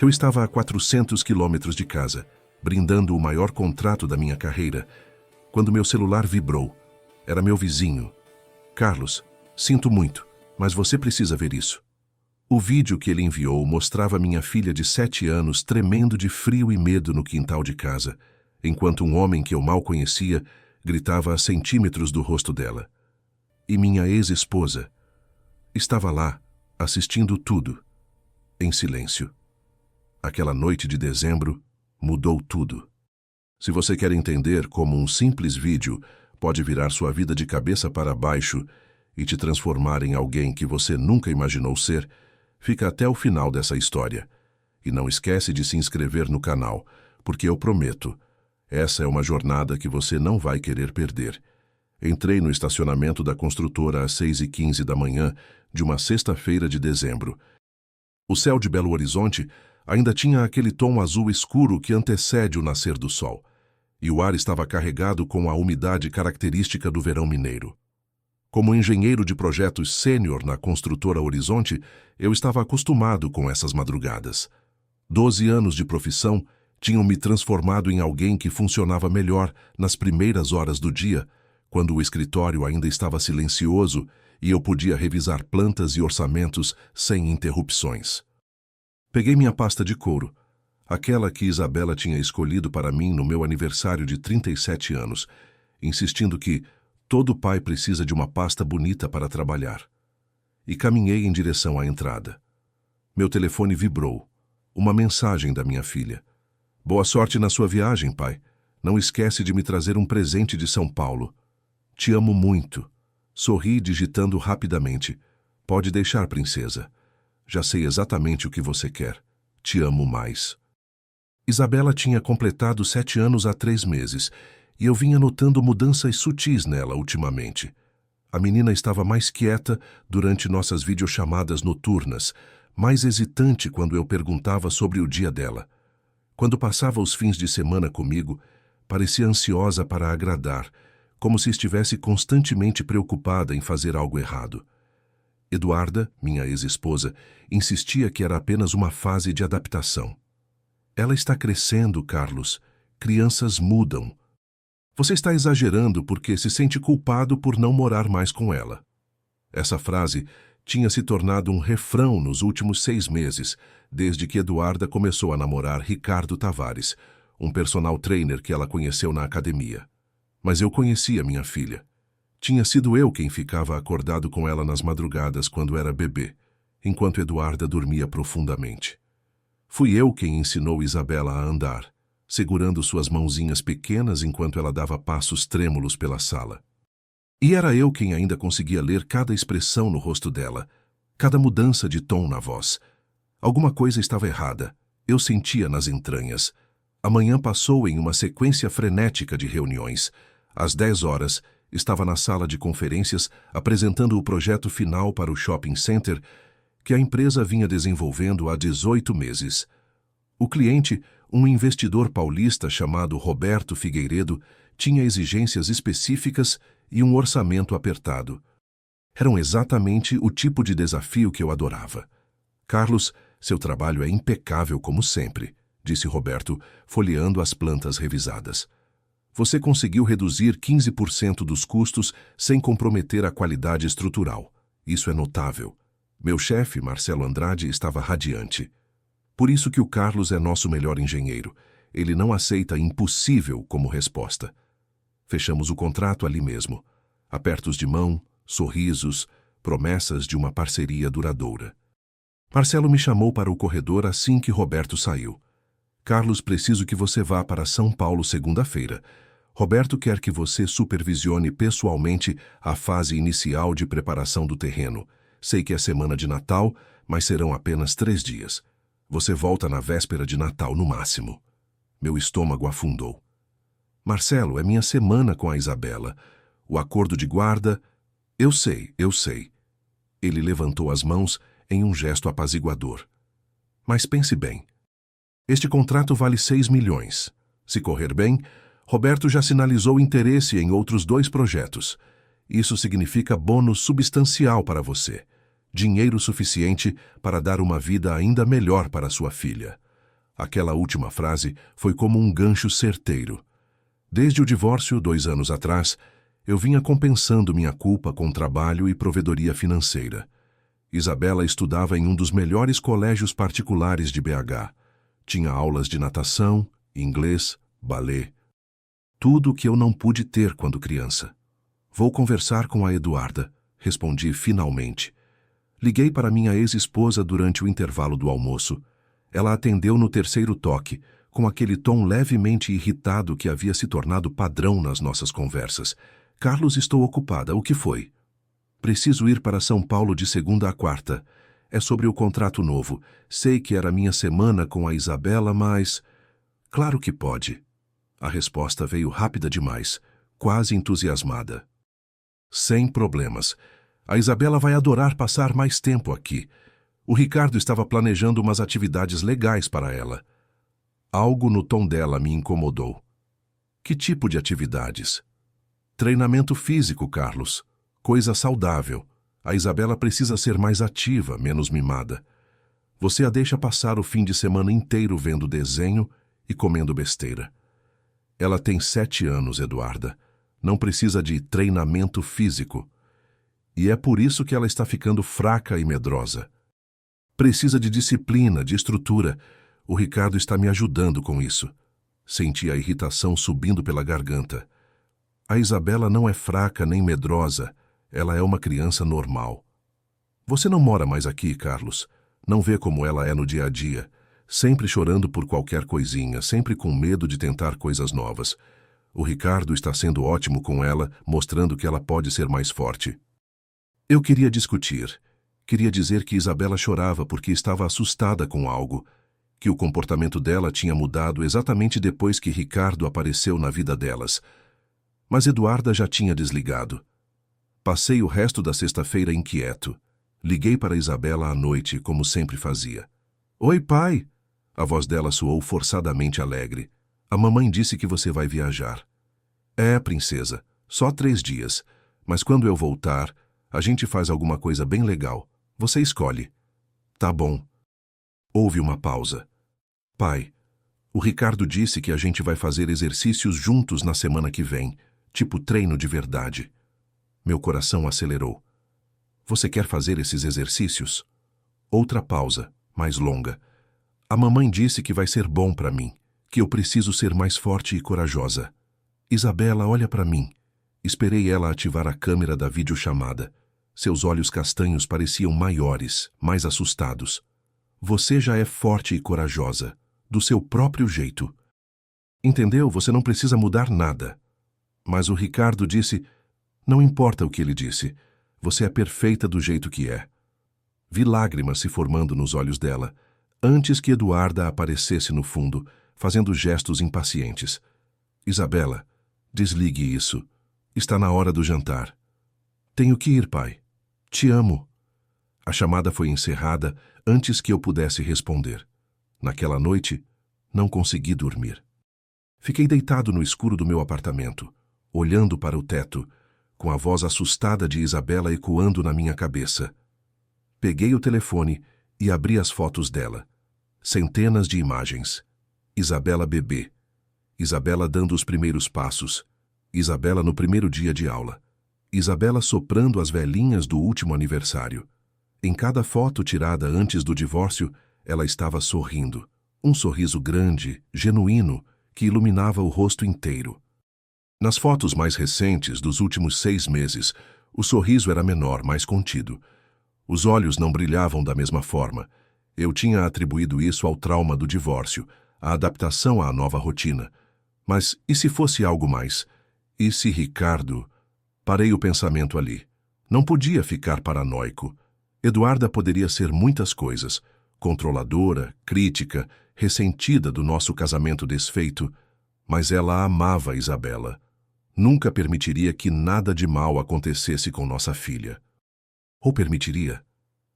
Eu estava a 400 quilômetros de casa, brindando o maior contrato da minha carreira, quando meu celular vibrou. Era meu vizinho. Carlos, sinto muito, mas você precisa ver isso. O vídeo que ele enviou mostrava minha filha de 7 anos tremendo de frio e medo no quintal de casa, enquanto um homem que eu mal conhecia gritava a centímetros do rosto dela. E minha ex-esposa estava lá, assistindo tudo, em silêncio. Aquela noite de dezembro mudou tudo. Se você quer entender como um simples vídeo pode virar sua vida de cabeça para baixo e te transformar em alguém que você nunca imaginou ser, fica até o final dessa história. E não esquece de se inscrever no canal, porque eu prometo, essa é uma jornada que você não vai querer perder. Entrei no estacionamento da construtora às 6h15 da manhã de uma sexta-feira de dezembro. O céu de Belo Horizonte ainda tinha aquele tom azul escuro que antecede o nascer do sol, e o ar estava carregado com a umidade característica do verão mineiro. Como engenheiro de projetos sênior na construtora Horizonte, eu estava acostumado com essas madrugadas. 12 anos de profissão tinham me transformado em alguém que funcionava melhor nas primeiras horas do dia, quando o escritório ainda estava silencioso e eu podia revisar plantas e orçamentos sem interrupções. Peguei minha pasta de couro, aquela que Isabela tinha escolhido para mim no meu aniversário de 37 anos, insistindo que todo pai precisa de uma pasta bonita para trabalhar. E caminhei em direção à entrada. Meu telefone vibrou. Uma mensagem da minha filha. Boa sorte na sua viagem, pai. Não esquece de me trazer um presente de São Paulo. Te amo muito. Sorri digitando rapidamente. Pode deixar, princesa. Já sei exatamente o que você quer. Te amo mais. Isabela tinha completado 7 anos há 3 meses, e eu vinha notando mudanças sutis nela ultimamente. A menina estava mais quieta durante nossas videochamadas noturnas, mais hesitante quando eu perguntava sobre o dia dela. Quando passava os fins de semana comigo, parecia ansiosa para agradar, como se estivesse constantemente preocupada em fazer algo errado. Eduarda, minha ex-esposa, insistia que era apenas uma fase de adaptação. Ela está crescendo, Carlos. Crianças mudam. Você está exagerando porque se sente culpado por não morar mais com ela. Essa frase tinha se tornado um refrão nos últimos 6 meses, desde que Eduarda começou a namorar Ricardo Tavares, um personal trainer que ela conheceu na academia. Mas eu conhecia minha filha. Tinha sido eu quem ficava acordado com ela nas madrugadas quando era bebê, enquanto Eduarda dormia profundamente. Fui eu quem ensinou Isabela a andar, segurando suas mãozinhas pequenas enquanto ela dava passos trêmulos pela sala. E era eu quem ainda conseguia ler cada expressão no rosto dela, cada mudança de tom na voz. Alguma coisa estava errada, eu sentia nas entranhas. A manhã passou em uma sequência frenética de reuniões. Às 10 horas, estava na sala de conferências apresentando o projeto final para o shopping center que a empresa vinha desenvolvendo há 18 meses. O cliente, um investidor paulista chamado Roberto Figueiredo, tinha exigências específicas e um orçamento apertado. Eram exatamente o tipo de desafio que eu adorava. Carlos, seu trabalho é impecável como sempre, disse Roberto, folheando as plantas revisadas. Você conseguiu reduzir 15% dos custos sem comprometer a qualidade estrutural. Isso é notável. Meu chefe, Marcelo Andrade, estava radiante. Por isso que o Carlos é nosso melhor engenheiro. Ele não aceita impossível como resposta. Fechamos o contrato ali mesmo. Apertos de mão, sorrisos, promessas de uma parceria duradoura. Marcelo me chamou para o corredor assim que Roberto saiu. Carlos, preciso que você vá para São Paulo segunda-feira. Roberto quer que você supervisione pessoalmente a fase inicial de preparação do terreno. Sei que é semana de Natal, mas serão apenas 3 dias. Você volta na véspera de Natal no máximo. Meu estômago afundou. Marcelo, é minha semana com a Isabela. O acordo de guarda... Eu sei. Ele levantou as mãos em um gesto apaziguador. Mas pense bem. Este contrato vale 6 milhões. Se correr bem, Roberto já sinalizou interesse em outros 2 projetos. Isso significa bônus substancial para você. Dinheiro suficiente para dar uma vida ainda melhor para sua filha. Aquela última frase foi como um gancho certeiro. Desde o divórcio, 2 anos atrás, eu vinha compensando minha culpa com trabalho e provedoria financeira. Isabela estudava em um dos melhores colégios particulares de BH. Tinha aulas de natação, inglês, balé. Tudo o que eu não pude ter quando criança. Vou conversar com a Eduarda, respondi finalmente. Liguei para minha ex-esposa durante o intervalo do almoço. Ela atendeu no terceiro toque, com aquele tom levemente irritado que havia se tornado padrão nas nossas conversas. Carlos, estou ocupada. O que foi? Preciso ir para São Paulo de segunda a quarta. É sobre o contrato novo. Sei que era minha semana com a Isabela, mas... Claro que pode. A resposta veio rápida demais, quase entusiasmada. Sem problemas. A Isabela vai adorar passar mais tempo aqui. O Ricardo estava planejando umas atividades legais para ela. Algo no tom dela me incomodou. Que tipo de atividades? Treinamento físico, Carlos. Coisa saudável. A Isabela precisa ser mais ativa, menos mimada. Você a deixa passar o fim de semana inteiro vendo desenho e comendo besteira. Ela tem 7 anos, Eduarda. Não precisa de treinamento físico. E é por isso que ela está ficando fraca e medrosa. Precisa de disciplina, de estrutura. O Ricardo está me ajudando com isso. Senti a irritação subindo pela garganta. A Isabela não é fraca nem medrosa. Ela é uma criança normal. Você não mora mais aqui, Carlos. Não vê como ela é no dia a dia. Sempre chorando por qualquer coisinha, sempre com medo de tentar coisas novas. O Ricardo está sendo ótimo com ela, mostrando que ela pode ser mais forte. Eu queria discutir. Queria dizer que Isabela chorava porque estava assustada com algo, que o comportamento dela tinha mudado exatamente depois que Ricardo apareceu na vida delas. Mas Eduarda já tinha desligado. Passei o resto da sexta-feira inquieto. Liguei para Isabela à noite, como sempre fazia. Oi, pai! A voz dela soou forçadamente alegre. A mamãe disse que você vai viajar. É, princesa, só 3 dias. Mas quando eu voltar, a gente faz alguma coisa bem legal. Você escolhe. Tá bom. Houve uma pausa. Pai, o Ricardo disse que a gente vai fazer exercícios juntos na semana que vem, tipo treino de verdade. Meu coração acelerou. Você quer fazer esses exercícios? Outra pausa, mais longa. A mamãe disse que vai ser bom para mim, que eu preciso ser mais forte e corajosa. Isabela, olha para mim. Esperei ela ativar a câmera da videochamada. Seus olhos castanhos pareciam maiores, mais assustados. Você já é forte e corajosa, do seu próprio jeito. Entendeu? Você não precisa mudar nada. Mas o Ricardo disse... Não importa o que ele disse. Você é perfeita do jeito que é. Vi lágrimas se formando nos olhos dela, antes que Eduarda aparecesse no fundo, fazendo gestos impacientes. Isabela, desligue isso. Está na hora do jantar. Tenho que ir, pai. Te amo. A chamada foi encerrada antes que eu pudesse responder. Naquela noite, não consegui dormir. Fiquei deitado no escuro do meu apartamento, olhando para o teto, com a voz assustada de Isabela ecoando na minha cabeça. Peguei o telefone e abri as fotos dela. Centenas de imagens. Isabela bebê. Isabela dando os primeiros passos. Isabela no primeiro dia de aula. Isabela soprando as velhinhas do último aniversário. Em cada foto tirada antes do divórcio, ela estava sorrindo. Um sorriso grande, genuíno, que iluminava o rosto inteiro. Nas fotos mais recentes, dos últimos 6 meses, o sorriso era menor, mais contido. Os olhos não brilhavam da mesma forma. Eu tinha atribuído isso ao trauma do divórcio, à adaptação à nova rotina. Mas e se fosse algo mais? E se Ricardo... Parei o pensamento ali. Não podia ficar paranoico. Eduarda poderia ser muitas coisas. Controladora, crítica, ressentida do nosso casamento desfeito. Mas ela amava Isabela. Nunca permitiria que nada de mal acontecesse com nossa filha. Ou permitiria?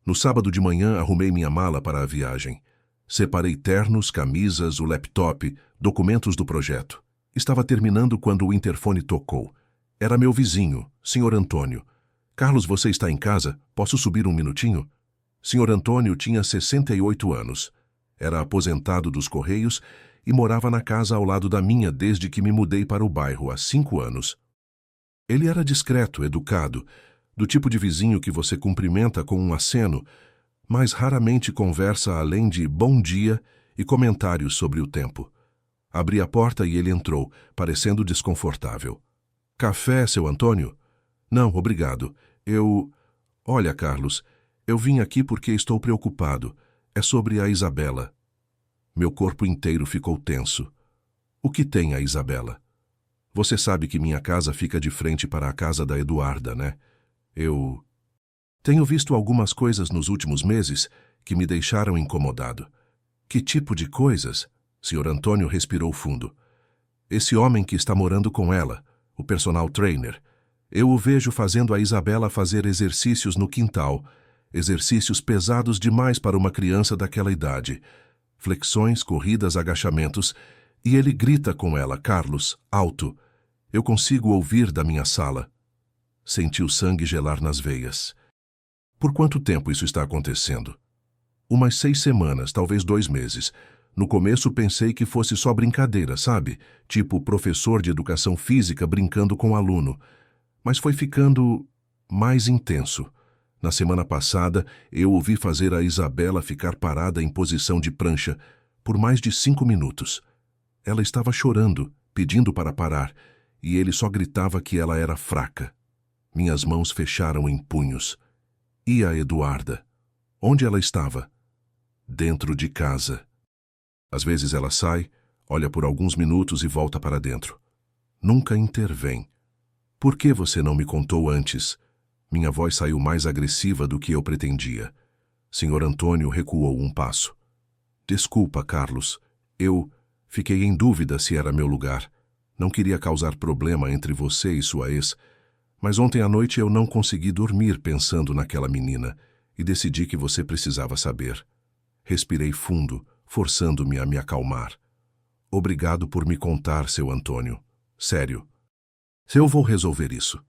No sábado de manhã arrumei minha mala para a viagem. Separei ternos, camisas, o laptop, documentos do projeto. Estava terminando quando o interfone tocou. Era meu vizinho, Sr. Antônio. Carlos, você está em casa? Posso subir um minutinho? Sr. Antônio tinha 68 anos. Era aposentado dos Correios e morava na casa ao lado da minha desde que me mudei para o bairro há 5 anos. Ele era discreto, educado, do tipo de vizinho que você cumprimenta com um aceno, mas raramente conversa além de bom dia e comentários sobre o tempo. Abri a porta e ele entrou, parecendo desconfortável. Café, seu Antônio? Não, obrigado. Olha, Carlos, eu vim aqui porque estou preocupado. É sobre a Isabela. Meu corpo inteiro ficou tenso. O que tem a Isabela? Você sabe que minha casa fica de frente para a casa da Eduarda, né? Tenho visto algumas coisas nos últimos meses que me deixaram incomodado. Que tipo de coisas? Sr. Antônio respirou fundo. Esse homem que está morando com ela, o personal trainer. Eu o vejo fazendo a Isabela fazer exercícios no quintal, exercícios pesados demais para uma criança daquela idade. Flexões, corridas, agachamentos, e ele grita com ela, Carlos, alto. Eu consigo ouvir da minha sala. Senti o sangue gelar nas veias. Por quanto tempo isso está acontecendo? Umas 6 semanas, talvez 2 meses. No começo pensei que fosse só brincadeira, sabe? Tipo professor de educação física brincando com aluno. Mas foi ficando mais intenso. Na semana passada, eu ouvi fazer a Isabela ficar parada em posição de prancha por mais de 5 minutos. Ela estava chorando, pedindo para parar, e ele só gritava que ela era fraca. Minhas mãos fecharam em punhos. E a Eduarda? Onde ela estava? Dentro de casa. Às vezes ela sai, olha por alguns minutos e volta para dentro. Nunca intervém. Por que você não me contou antes? Minha voz saiu mais agressiva do que eu pretendia. Sr. Antônio recuou um passo. Desculpa, Carlos. Fiquei em dúvida se era meu lugar. Não queria causar problema entre você e sua ex, mas ontem à noite eu não consegui dormir pensando naquela menina e decidi que você precisava saber. Respirei fundo, forçando-me a me acalmar. Obrigado por me contar, seu Antônio. Sério. Eu vou resolver isso.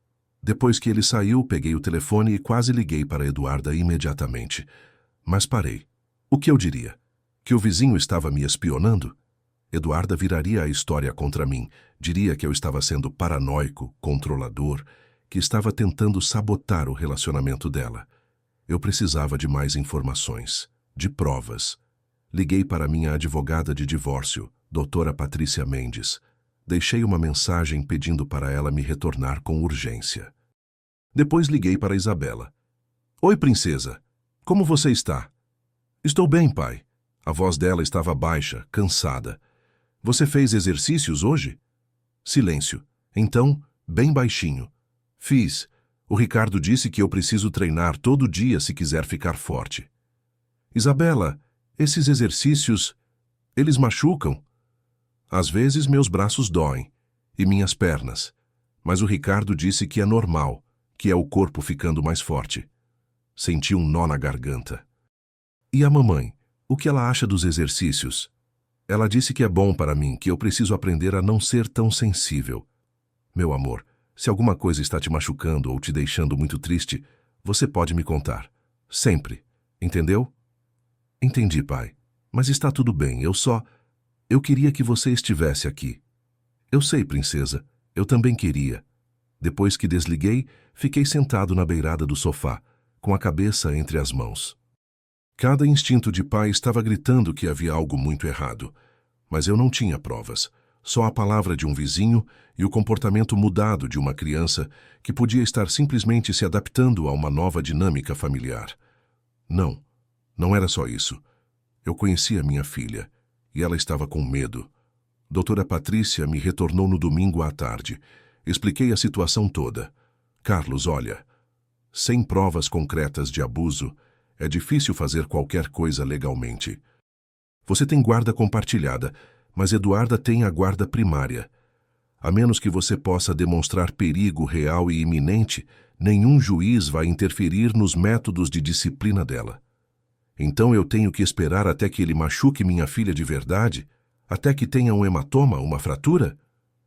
Depois que ele saiu, peguei o telefone e quase liguei para Eduarda imediatamente. Mas parei. O que eu diria? Que o vizinho estava me espionando? Eduarda viraria a história contra mim. Diria que eu estava sendo paranoico, controlador, que estava tentando sabotar o relacionamento dela. Eu precisava de mais informações, de provas. Liguei para minha advogada de divórcio, doutora Patrícia Mendes. Deixei uma mensagem pedindo para ela me retornar com urgência. Depois liguei para Isabela. Oi, princesa. Como você está? Estou bem, pai. A voz dela estava baixa, cansada. Você fez exercícios hoje? Silêncio. Então, bem baixinho. Fiz. O Ricardo disse que eu preciso treinar todo dia se quiser ficar forte. Isabela, esses exercícios, eles machucam? Às vezes meus braços doem, e minhas pernas. Mas o Ricardo disse que é normal, que é o corpo ficando mais forte. Senti um nó na garganta. E a mamãe? O que ela acha dos exercícios? Ela disse que é bom para mim, que eu preciso aprender a não ser tão sensível. Meu amor, se alguma coisa está te machucando ou te deixando muito triste, você pode me contar. Sempre. Entendeu? Entendi, pai. Mas está tudo bem, Eu queria que você estivesse aqui. Eu sei, princesa. Eu também queria. Depois que desliguei, fiquei sentado na beirada do sofá, com a cabeça entre as mãos. Cada instinto de pai estava gritando que havia algo muito errado, mas eu não tinha provas, só a palavra de um vizinho e o comportamento mudado de uma criança que podia estar simplesmente se adaptando a uma nova dinâmica familiar. Não, não era só isso. Eu conhecia minha filha, e ela estava com medo. Doutora Patrícia me retornou no domingo à tarde. Expliquei a situação toda. Carlos, olha, sem provas concretas de abuso, é difícil fazer qualquer coisa legalmente. Você tem guarda compartilhada, mas Eduarda tem a guarda primária. A menos que você possa demonstrar perigo real e iminente, nenhum juiz vai interferir nos métodos de disciplina dela. Então eu tenho que esperar até que ele machuque minha filha de verdade? Até que tenha um hematoma, uma fratura?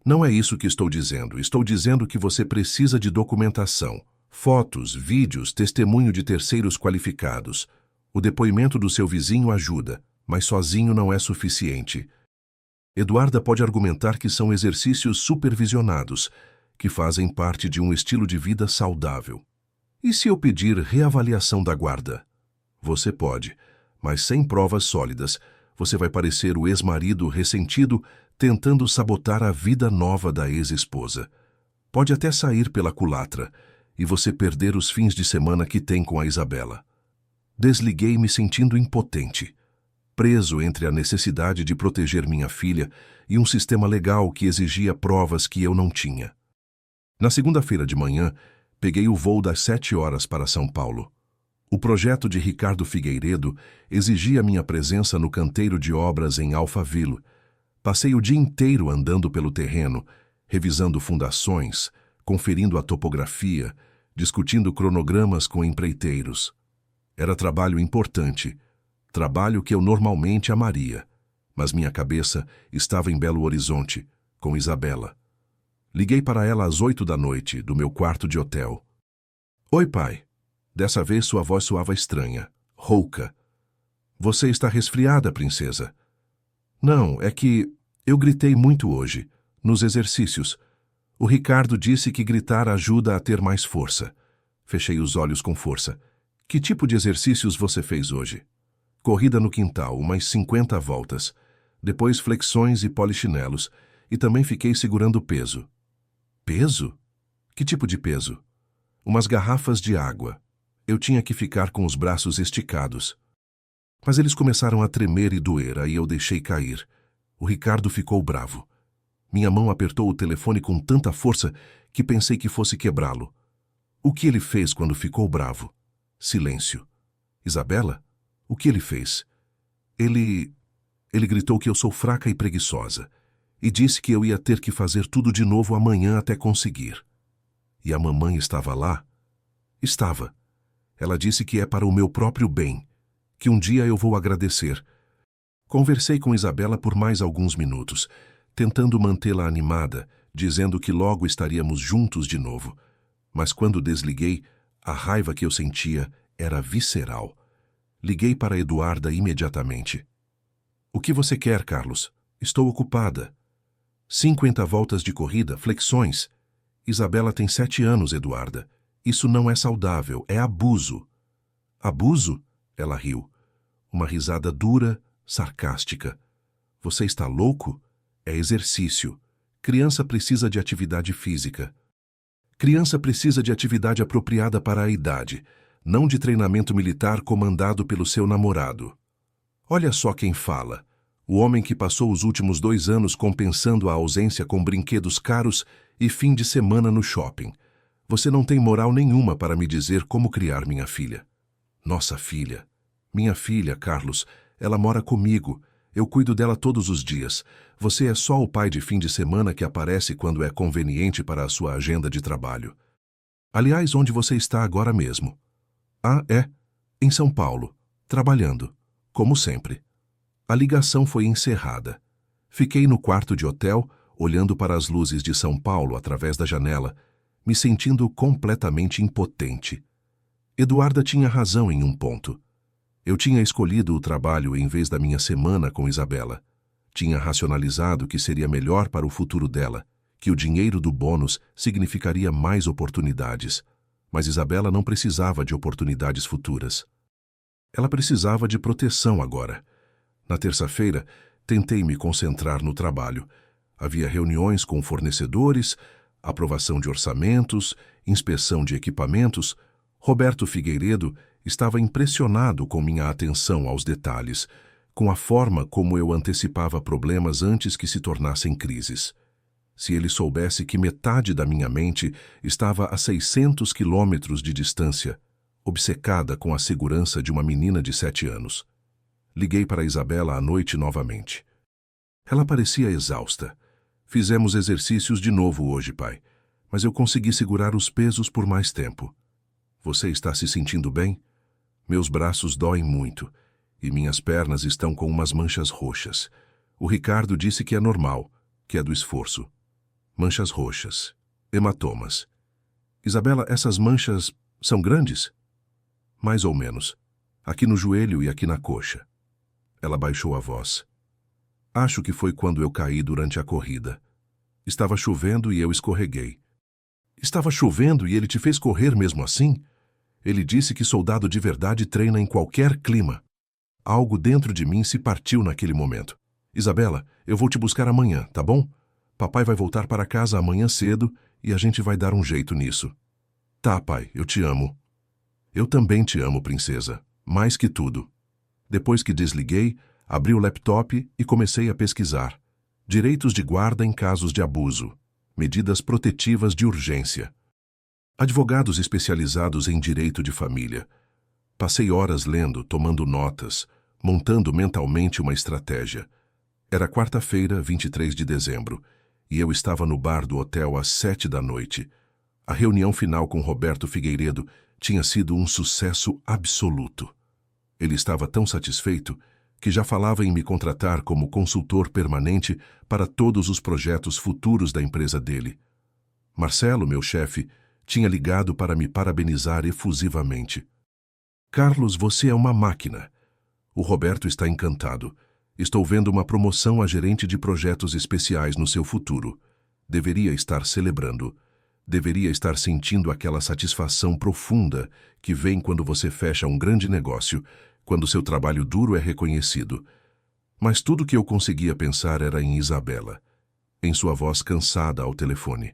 Não é isso que estou dizendo. Estou dizendo que você precisa de documentação. Fotos, vídeos, testemunho de terceiros qualificados. O depoimento do seu vizinho ajuda, mas sozinho não é suficiente. Eduarda pode argumentar que são exercícios supervisionados, que fazem parte de um estilo de vida saudável. E se eu pedir reavaliação da guarda? Você pode, mas sem provas sólidas, você vai parecer o ex-marido ressentido tentando sabotar a vida nova da ex-esposa. Pode até sair pela culatra e você perder os fins de semana que tem com a Isabela. Desliguei me sentindo impotente, preso entre a necessidade de proteger minha filha e um sistema legal que exigia provas que eu não tinha. Na segunda-feira de manhã, peguei o voo das 7 horas para São Paulo. O projeto de Ricardo Figueiredo exigia minha presença no canteiro de obras em Alphaville. Passei o dia inteiro andando pelo terreno, revisando fundações, conferindo a topografia, discutindo cronogramas com empreiteiros. Era trabalho importante, trabalho que eu normalmente amaria, mas minha cabeça estava em Belo Horizonte, com Isabela. Liguei para ela às 8 da noite, do meu quarto de hotel. Oi, pai. Dessa vez sua voz soava estranha, rouca. Você está resfriada, princesa? Não, é que eu gritei muito hoje, nos exercícios. O Ricardo disse que gritar ajuda a ter mais força. Fechei os olhos com força. Que tipo de exercícios você fez hoje? Corrida no quintal, umas 50 voltas. Depois flexões e polichinelos. E também fiquei segurando peso. Peso? Que tipo de peso? Umas garrafas de água. Eu tinha que ficar com os braços esticados. Mas eles começaram a tremer e doer, aí eu deixei cair. O Ricardo ficou bravo. Minha mão apertou o telefone com tanta força que pensei que fosse quebrá-lo. O que ele fez quando ficou bravo? Silêncio. Isabela? O que ele fez? Ele gritou que eu sou fraca e preguiçosa. E disse que eu ia ter que fazer tudo de novo amanhã até conseguir. E a mamãe estava lá? Estava. Ela disse que é para o meu próprio bem, que um dia eu vou agradecer. Conversei com Isabela por mais alguns minutos, tentando mantê-la animada, dizendo que logo estaríamos juntos de novo. Mas quando desliguei, a raiva que eu sentia era visceral. Liguei para Eduarda imediatamente. O que você quer, Carlos? Estou ocupada. 50 voltas de corrida, flexões. Isabela tem 7 anos, Eduarda. Isso não é saudável, é abuso. Abuso? Ela riu. Uma risada dura, sarcástica. Você está louco? É exercício. Criança precisa de atividade física. Criança precisa de atividade apropriada para a idade, não de treinamento militar comandado pelo seu namorado. Olha só quem fala. O homem que passou os últimos 2 anos compensando a ausência com brinquedos caros e fim de semana no shopping. Você não tem moral nenhuma para me dizer como criar minha filha. Nossa filha. Minha filha, Carlos. Ela mora comigo. Eu cuido dela todos os dias. Você é só o pai de fim de semana que aparece quando é conveniente para a sua agenda de trabalho. Aliás, onde você está agora mesmo? Ah, é? Em São Paulo. Trabalhando. Como sempre. A ligação foi encerrada. Fiquei no quarto de hotel, olhando para as luzes de São Paulo através da janela, me sentindo completamente impotente. Eduarda tinha razão em um ponto. Eu tinha escolhido o trabalho em vez da minha semana com Isabela. Tinha racionalizado que seria melhor para o futuro dela, que o dinheiro do bônus significaria mais oportunidades. Mas Isabela não precisava de oportunidades futuras. Ela precisava de proteção agora. Na terça-feira, tentei me concentrar no trabalho. Havia reuniões com fornecedores, aprovação de orçamentos, inspeção de equipamentos. Roberto Figueiredo estava impressionado com minha atenção aos detalhes, com a forma como eu antecipava problemas antes que se tornassem crises. Se ele soubesse que metade da minha mente estava a 600 quilômetros de distância, obcecada com a segurança de uma menina de 7 anos. Liguei para Isabela à noite novamente. Ela parecia exausta. Fizemos exercícios de novo hoje, pai, mas eu consegui segurar os pesos por mais tempo. Você está se sentindo bem? Meus braços doem muito e minhas pernas estão com umas manchas roxas. O Ricardo disse que é normal, que é do esforço. Manchas roxas, hematomas. Isabela, essas manchas são grandes? Mais ou menos. Aqui no joelho e aqui na coxa. Ela baixou a voz. Acho que foi quando eu caí durante a corrida. Estava chovendo e eu escorreguei. Estava chovendo e ele te fez correr mesmo assim? Ele disse que soldado de verdade treina em qualquer clima. Algo dentro de mim se partiu naquele momento. Isabela, eu vou te buscar amanhã, tá bom? Papai vai voltar para casa amanhã cedo e a gente vai dar um jeito nisso. Tá, pai, eu te amo. Eu também te amo, princesa. Mais que tudo. Depois que desliguei, abri o laptop e comecei a pesquisar. Direitos de guarda em casos de abuso. Medidas protetivas de urgência. Advogados especializados em direito de família. Passei horas lendo, tomando notas, montando mentalmente uma estratégia. Era quarta-feira, 23 de dezembro, e eu estava no bar do hotel às 7 da noite. A reunião final com Roberto Figueiredo tinha sido um sucesso absoluto. Ele estava tão satisfeito que já falava em me contratar como consultor permanente para todos os projetos futuros da empresa dele. Marcelo, meu chefe, tinha ligado para me parabenizar efusivamente. Carlos, você é uma máquina. O Roberto está encantado. Estou vendo uma promoção a gerente de projetos especiais no seu futuro. Deveria estar celebrando. Deveria estar sentindo aquela satisfação profunda que vem quando você fecha um grande negócio, quando seu trabalho duro é reconhecido. Mas tudo que eu conseguia pensar era em Isabela, em sua voz cansada ao telefone,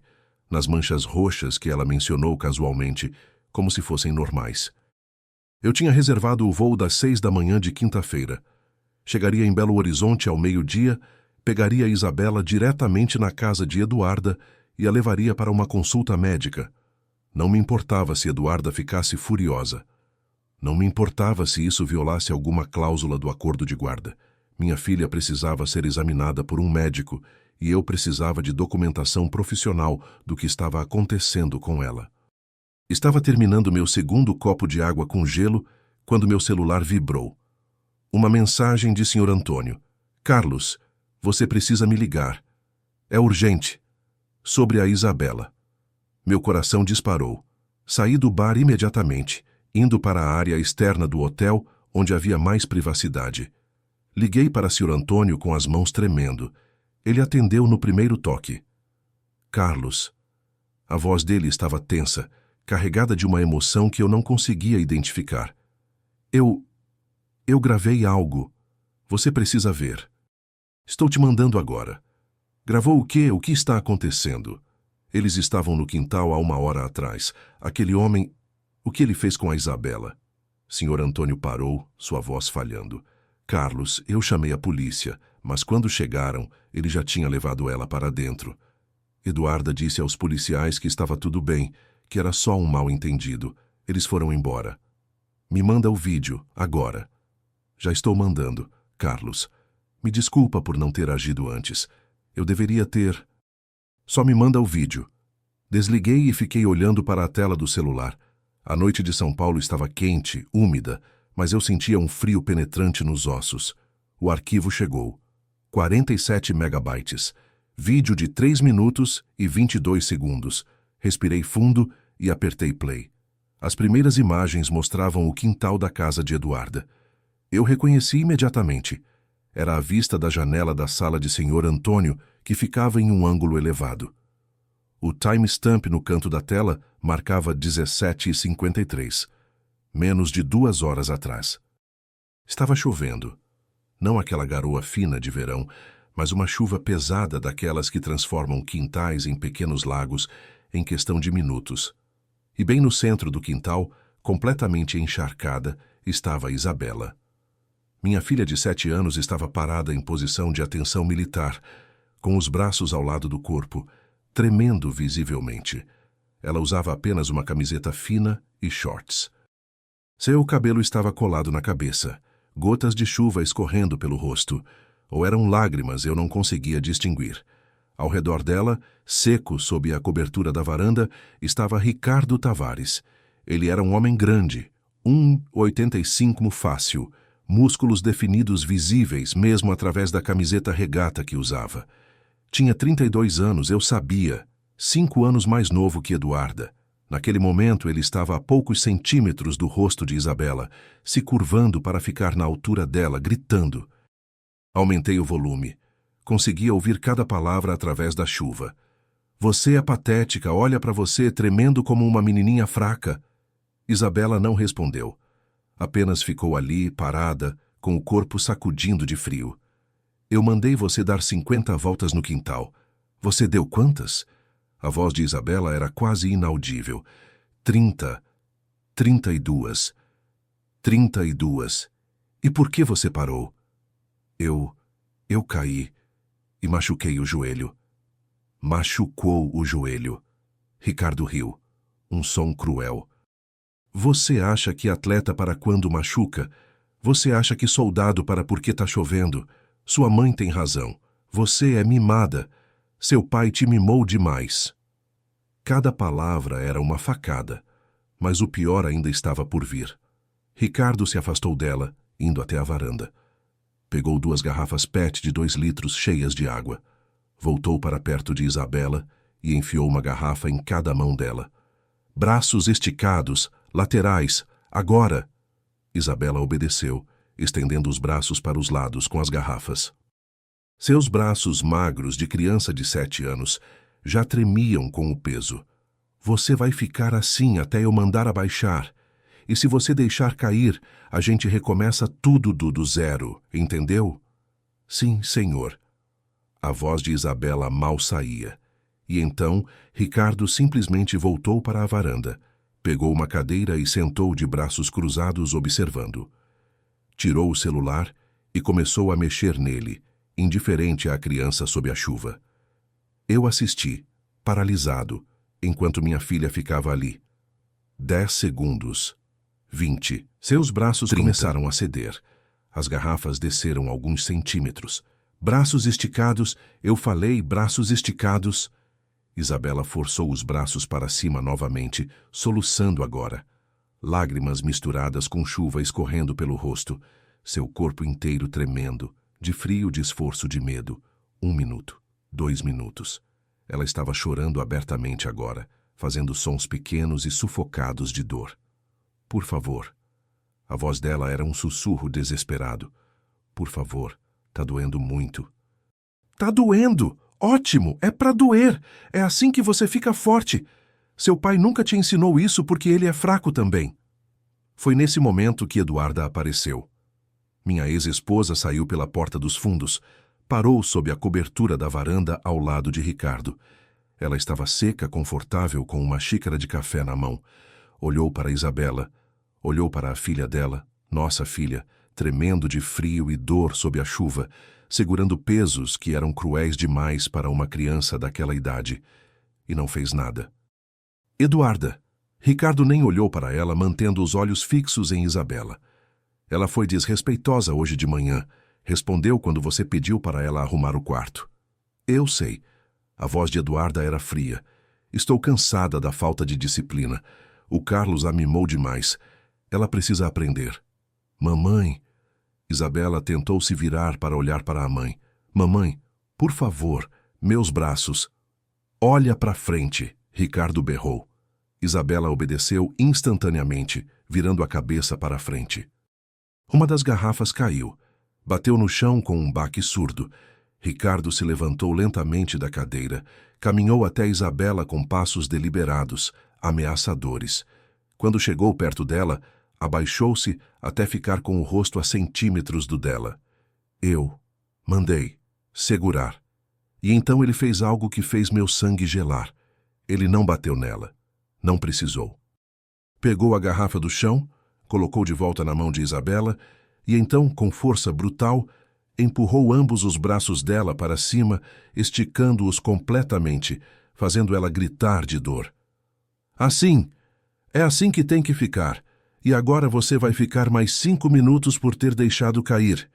nas manchas roxas que ela mencionou casualmente, como se fossem normais. Eu tinha reservado o voo das 6 da manhã de quinta-feira. Chegaria em Belo Horizonte ao meio-dia, pegaria Isabela diretamente na casa de Eduarda e a levaria para uma consulta médica. Não me importava se Eduarda ficasse furiosa. Não me importava se isso violasse alguma cláusula do acordo de guarda. Minha filha precisava ser examinada por um médico e eu precisava de documentação profissional do que estava acontecendo com ela. Estava terminando meu segundo copo de água com gelo quando meu celular vibrou. Uma mensagem de Sr. Antônio. Carlos, você precisa me ligar. É urgente. Sobre a Isabela. Meu coração disparou. Saí do bar imediatamente, indo para a área externa do hotel, onde havia mais privacidade. Liguei para Sr. Antônio com as mãos tremendo. Ele atendeu no primeiro toque. Carlos. A voz dele estava tensa, carregada de uma emoção que eu não conseguia identificar. Eu gravei algo. Você precisa ver. Estou te mandando agora. Gravou o quê? O que está acontecendo? Eles estavam no quintal há 1 hora atrás. Aquele homem... O que ele fez com a Isabela? Sr. Antônio parou, sua voz falhando. Carlos, eu chamei a polícia, mas quando chegaram, ele já tinha levado ela para dentro. Eduarda disse aos policiais que estava tudo bem, que era só um mal-entendido. Eles foram embora. Me manda o vídeo, agora. Já estou mandando. Carlos, me desculpa por não ter agido antes. Eu deveria ter... Só me manda o vídeo. Desliguei e fiquei olhando para a tela do celular. A noite de São Paulo estava quente, úmida, mas eu sentia um frio penetrante nos ossos. O arquivo chegou. 47 megabytes. Vídeo de 3 minutos e 22 segundos. Respirei fundo e apertei play. As primeiras imagens mostravam o quintal da casa de Eduarda. Eu reconheci imediatamente. Era a vista da janela da sala de Sr. Antônio, que ficava em um ângulo elevado. O timestamp no canto da tela marcava 17h53, menos de 2 horas atrás. Estava chovendo. Não aquela garoa fina de verão, mas uma chuva pesada daquelas que transformam quintais em pequenos lagos em questão de minutos. E bem no centro do quintal, completamente encharcada, estava Isabela. Minha filha de 7 anos estava parada em posição de atenção militar, com os braços ao lado do corpo, tremendo visivelmente. Ela usava apenas uma camiseta fina e shorts. Seu cabelo estava colado na cabeça, gotas de chuva escorrendo pelo rosto, ou eram lágrimas, eu não conseguia distinguir. Ao redor dela, seco sob a cobertura da varanda, estava Ricardo Tavares. Ele era um homem grande, 1,85 fácil, músculos definidos visíveis mesmo através da camiseta regata que usava. Tinha 32 anos, eu sabia, 5 anos mais novo que Eduarda. Naquele momento ele estava a poucos centímetros do rosto de Isabela, se curvando para ficar na altura dela, gritando. Aumentei o volume. Conseguia ouvir cada palavra através da chuva. Você é patética, olha para você tremendo como uma menininha fraca. Isabela não respondeu. Apenas ficou ali, parada, com o corpo sacudindo de frio. Eu mandei você dar 50 voltas no quintal. Você deu quantas? A voz de Isabela era quase inaudível. 30, 32, 32. E por que você parou? Eu caí e machuquei o joelho. Machucou o joelho. Ricardo riu. Um som cruel. Você acha que atleta para quando machuca? Você acha que soldado para porque tá chovendo? Sua mãe tem razão. Você é mimada. Seu pai te mimou demais. Cada palavra era uma facada, mas o pior ainda estava por vir. Ricardo se afastou dela, indo até a varanda. Pegou 2 garrafas PET de 2 litros cheias de água. Voltou para perto de Isabela e enfiou uma garrafa em cada mão dela. Braços esticados, laterais, agora! Isabela obedeceu, estendendo os braços para os lados com as garrafas. Seus braços magros de criança de 7 anos já tremiam com o peso. Você vai ficar assim até eu mandar abaixar. E se você deixar cair, a gente recomeça tudo do zero, entendeu? Sim, senhor. A voz de Isabela mal saía. E então, Ricardo simplesmente voltou para a varanda, pegou uma cadeira e sentou de braços cruzados observando. Tirou o celular e começou a mexer nele, indiferente à criança sob a chuva. Eu assisti, paralisado, enquanto minha filha ficava ali. 10 segundos. 20. Seus braços 30. Começaram a ceder. As garrafas desceram alguns centímetros. Braços esticados, eu falei, braços esticados. Isabela forçou os braços para cima novamente, soluçando agora. Lágrimas misturadas com chuva escorrendo pelo rosto, seu corpo inteiro tremendo, de frio, de esforço, de medo. 1 minuto, 2 minutos. Ela estava chorando abertamente agora, fazendo sons pequenos e sufocados de dor. Por favor. A voz dela era um sussurro desesperado. Por favor, tá doendo muito. Tá doendo! Ótimo! É pra doer! É assim que você fica forte! Seu pai nunca te ensinou isso porque ele é fraco também. Foi nesse momento que Eduarda apareceu. Minha ex-esposa saiu pela porta dos fundos, parou sob a cobertura da varanda ao lado de Ricardo. Ela estava seca, confortável, com uma xícara de café na mão. Olhou para Isabela, olhou para a filha dela, nossa filha, tremendo de frio e dor sob a chuva, segurando pesos que eram cruéis demais para uma criança daquela idade, e não fez nada. Eduarda! Ricardo nem olhou para ela, mantendo os olhos fixos em Isabela. Ela foi desrespeitosa hoje de manhã, respondeu quando você pediu para ela arrumar o quarto. Eu sei. A voz de Eduarda era fria. Estou cansada da falta de disciplina. O Carlos a mimou demais. Ela precisa aprender. Mamãe... Isabela tentou se virar para olhar para a mãe. Mamãe, por favor, meus braços. Olha para frente, Ricardo berrou. Isabela obedeceu instantaneamente, virando a cabeça para a frente. Uma das garrafas caiu. Bateu no chão com um baque surdo. Ricardo se levantou lentamente da cadeira, caminhou até Isabela com passos deliberados, ameaçadores. Quando chegou perto dela, abaixou-se até ficar com o rosto a centímetros do dela. Eu mandei segurar. E então ele fez algo que fez meu sangue gelar. Ele não bateu nela. Não precisou. Pegou a garrafa do chão, colocou de volta na mão de Isabela e então, com força brutal, empurrou ambos os braços dela para cima, esticando-os completamente, fazendo ela gritar de dor. Assim! É assim que tem que ficar. E agora você vai ficar mais 5 minutos por ter deixado cair.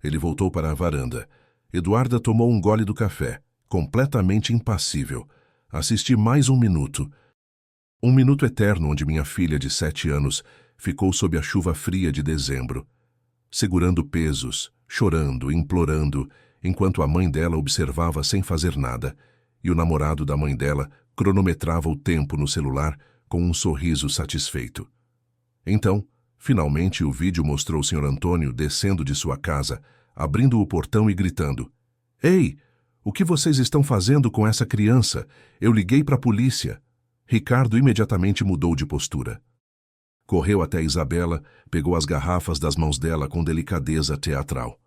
Ele voltou para a varanda. Eduarda tomou um gole do café, completamente impassível. Assisti mais 1 minuto. Um minuto eterno onde minha filha de 7 anos ficou sob a chuva fria de dezembro, segurando pesos, chorando, implorando, enquanto a mãe dela observava sem fazer nada, e o namorado da mãe dela cronometrava o tempo no celular com um sorriso satisfeito. Então, finalmente o vídeo mostrou o Sr. Antônio descendo de sua casa, abrindo o portão e gritando: "Ei, o que vocês estão fazendo com essa criança? Eu liguei para a polícia." Ricardo imediatamente mudou de postura. Correu até Isabela, pegou as garrafas das mãos dela com delicadeza teatral.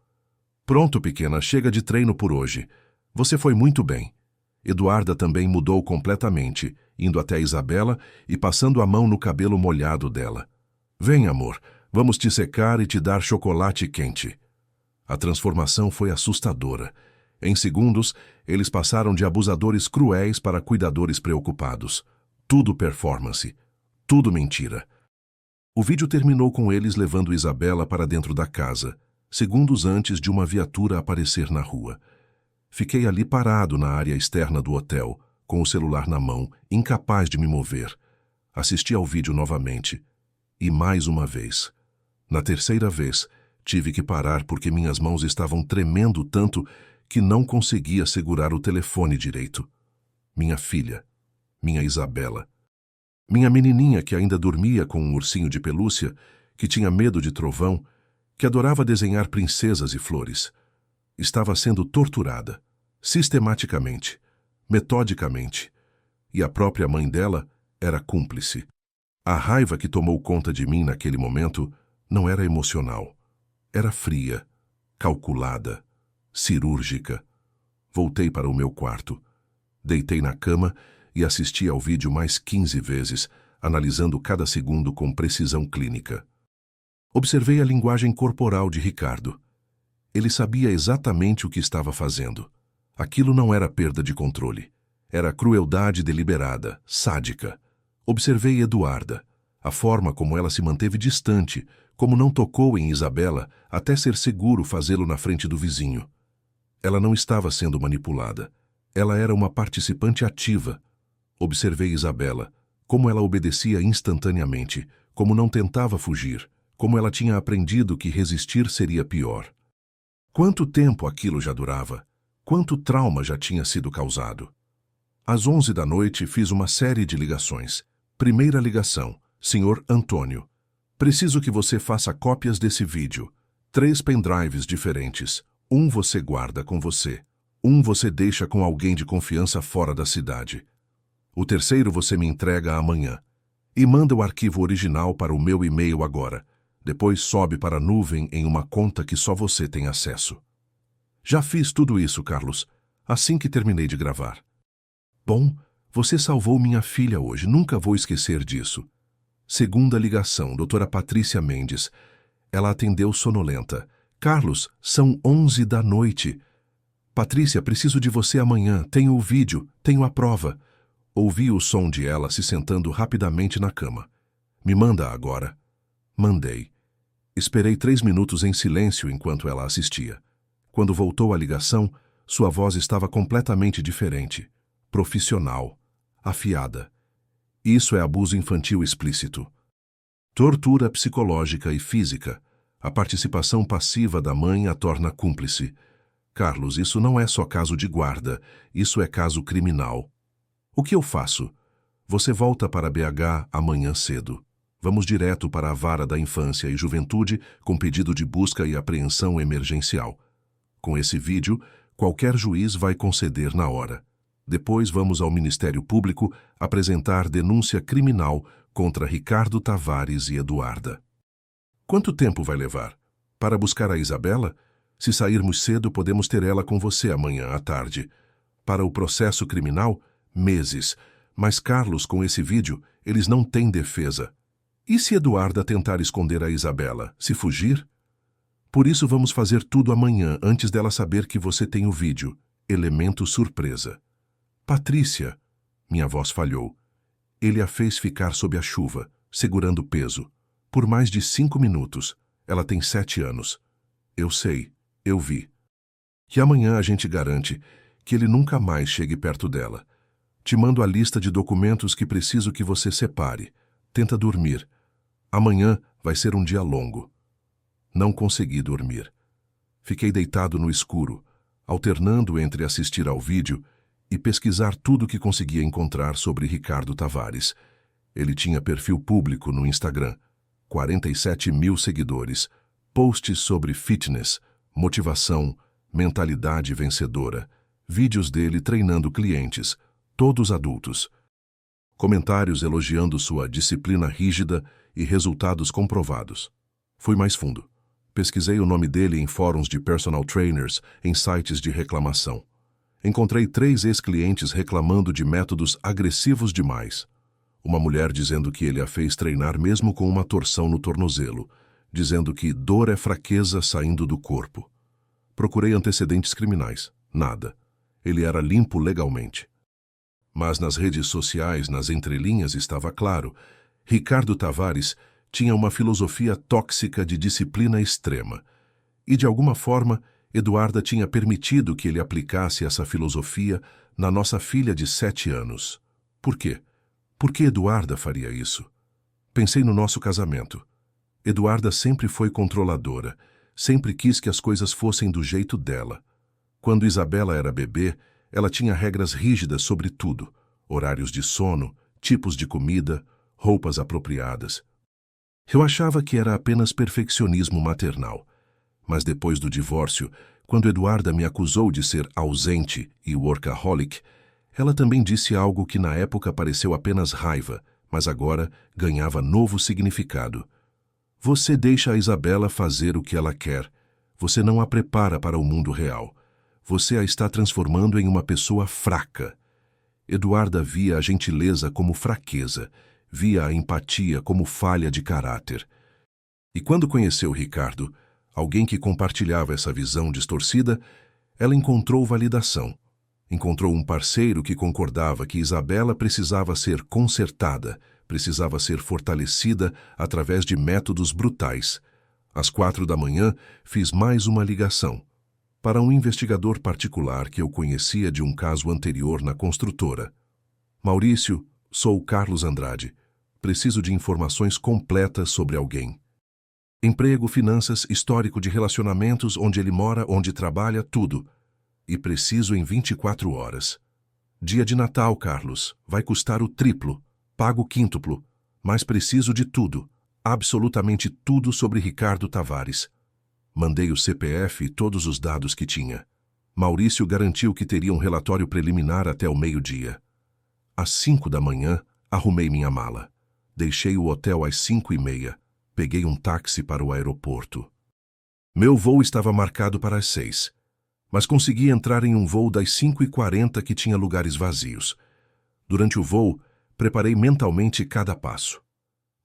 "Pronto, pequena, chega de treino por hoje. Você foi muito bem." Eduarda também mudou completamente, indo até Isabela e passando a mão no cabelo molhado dela. "Vem, amor, vamos te secar e te dar chocolate quente." A transformação foi assustadora. Em segundos, eles passaram de abusadores cruéis para cuidadores preocupados. Tudo performance. Tudo mentira. O vídeo terminou com eles levando Isabela para dentro da casa, segundos antes de uma viatura aparecer na rua. Fiquei ali parado na área externa do hotel, com o celular na mão, incapaz de me mover. Assisti ao vídeo novamente. E mais uma vez. Na terceira vez, tive que parar porque minhas mãos estavam tremendo tanto que não conseguia segurar o telefone direito. Minha filha, minha Isabela. Minha menininha que ainda dormia com um ursinho de pelúcia, que tinha medo de trovão, que adorava desenhar princesas e flores. Estava sendo torturada, sistematicamente, metodicamente, e a própria mãe dela era cúmplice. A raiva que tomou conta de mim naquele momento não era emocional, era fria, calculada, cirúrgica. Voltei para o meu quarto, deitei na cama e assisti ao vídeo mais 15 vezes, analisando cada segundo com precisão clínica. Observei a linguagem corporal de Ricardo. Ele sabia exatamente o que estava fazendo. Aquilo não era perda de controle. Era crueldade deliberada, sádica. Observei Eduarda, a forma como ela se manteve distante, como não tocou em Isabela até ser seguro fazê-lo na frente do vizinho. Ela não estava sendo manipulada. Ela era uma participante ativa. Observei Isabela, como ela obedecia instantaneamente, como não tentava fugir, como ela tinha aprendido que resistir seria pior. Quanto tempo aquilo já durava? Quanto trauma já tinha sido causado? Às 11 da noite fiz uma série de ligações. Primeira ligação: Senhor Antônio. Preciso que você faça cópias desse vídeo. 3 pendrives diferentes. Um você guarda com você. Um você deixa com alguém de confiança fora da cidade. O terceiro você me entrega amanhã. E manda o arquivo original para o meu e-mail agora. Depois sobe para a nuvem em uma conta que só você tem acesso. Já fiz tudo isso, Carlos, assim que terminei de gravar. Bom, você salvou minha filha hoje, nunca vou esquecer disso. Segunda ligação, doutora Patrícia Mendes. Ela atendeu sonolenta. Carlos, são 11 da noite. Patrícia, preciso de você amanhã, tenho o vídeo, tenho a prova. Ouvi o som de ela se sentando rapidamente na cama. Me manda agora. Mandei. Esperei 3 minutos em silêncio enquanto ela assistia. Quando voltou a ligação, sua voz estava completamente diferente. Profissional. Afiada. Isso é abuso infantil explícito. Tortura psicológica e física. A participação passiva da mãe a torna cúmplice. Carlos, isso não é só caso de guarda, isso é caso criminal. O que eu faço? Você volta para BH amanhã cedo. Vamos direto para a Vara da Infância e Juventude com pedido de busca e apreensão emergencial. Com esse vídeo, qualquer juiz vai conceder na hora. Depois vamos ao Ministério Público apresentar denúncia criminal contra Ricardo Tavares e Eduarda. Quanto tempo vai levar? Para buscar a Isabela? Se sairmos cedo, podemos ter ela com você amanhã à tarde. Para o processo criminal, meses. Mas Carlos, com esse vídeo, eles não têm defesa. E se Eduarda tentar esconder a Isabela, se fugir? Por isso vamos fazer tudo amanhã, antes dela saber que você tem o vídeo. Elemento surpresa. Patrícia, minha voz falhou. Ele a fez ficar sob a chuva, segurando peso. Por mais de 5 minutos. Ela tem 7 anos. Eu sei, eu vi. E amanhã a gente garante que ele nunca mais chegue perto dela. Te mando a lista de documentos que preciso que você separe. Tenta dormir. Amanhã vai ser um dia longo. Não consegui dormir. Fiquei deitado no escuro, alternando entre assistir ao vídeo e pesquisar tudo o que conseguia encontrar sobre Ricardo Tavares. Ele tinha perfil público no Instagram, 47 mil seguidores, posts sobre fitness, motivação, mentalidade vencedora, vídeos dele treinando clientes, todos adultos. Comentários elogiando sua disciplina rígida e resultados comprovados. Fui mais fundo. Pesquisei o nome dele em fóruns de personal trainers, em sites de reclamação. Encontrei 3 ex-clientes reclamando de métodos agressivos demais. Uma mulher dizendo que ele a fez treinar mesmo com uma torção no tornozelo, dizendo que dor é fraqueza saindo do corpo. Procurei antecedentes criminais. Nada. Ele era limpo legalmente. Mas nas redes sociais, nas entrelinhas, estava claro. Ricardo Tavares tinha uma filosofia tóxica de disciplina extrema. E, de alguma forma, Eduarda tinha permitido que ele aplicasse essa filosofia na nossa filha de 7 anos. Por quê? Por que Eduarda faria isso? Pensei no nosso casamento. Eduarda sempre foi controladora, sempre quis que as coisas fossem do jeito dela. Quando Isabela era bebê, ela tinha regras rígidas sobre tudo: horários de sono, tipos de comida, roupas apropriadas. Eu achava que era apenas perfeccionismo maternal. Mas depois do divórcio, quando Eduarda me acusou de ser ausente e workaholic, ela também disse algo que na época pareceu apenas raiva, mas agora ganhava novo significado. Você deixa a Isabela fazer o que ela quer. Você não a prepara para o mundo real. Você a está transformando em uma pessoa fraca. Eduarda via a gentileza como fraqueza, via a empatia como falha de caráter. E quando conheceu Ricardo, alguém que compartilhava essa visão distorcida, ela encontrou validação. Encontrou um parceiro que concordava que Isabela precisava ser consertada, precisava ser fortalecida através de métodos brutais. Às 4 da manhã, fiz mais uma ligação. Para um investigador particular que eu conhecia de um caso anterior na construtora. Maurício, sou Carlos Andrade. Preciso de informações completas sobre alguém. Emprego, finanças, histórico de relacionamentos, onde ele mora, onde trabalha, tudo. E preciso em 24 horas. Dia de Natal, Carlos. Vai custar o triplo. Pago o quíntuplo. Mas preciso de tudo. Absolutamente tudo sobre Ricardo Tavares. Mandei o CPF e todos os dados que tinha. Maurício garantiu que teria um relatório preliminar até o meio-dia. Às 5 da manhã, arrumei minha mala. Deixei o hotel às 5h30. Peguei um táxi para o aeroporto. Meu voo estava marcado para as 6, mas consegui entrar em um voo das 5h40 que tinha lugares vazios. Durante o voo, preparei mentalmente cada passo.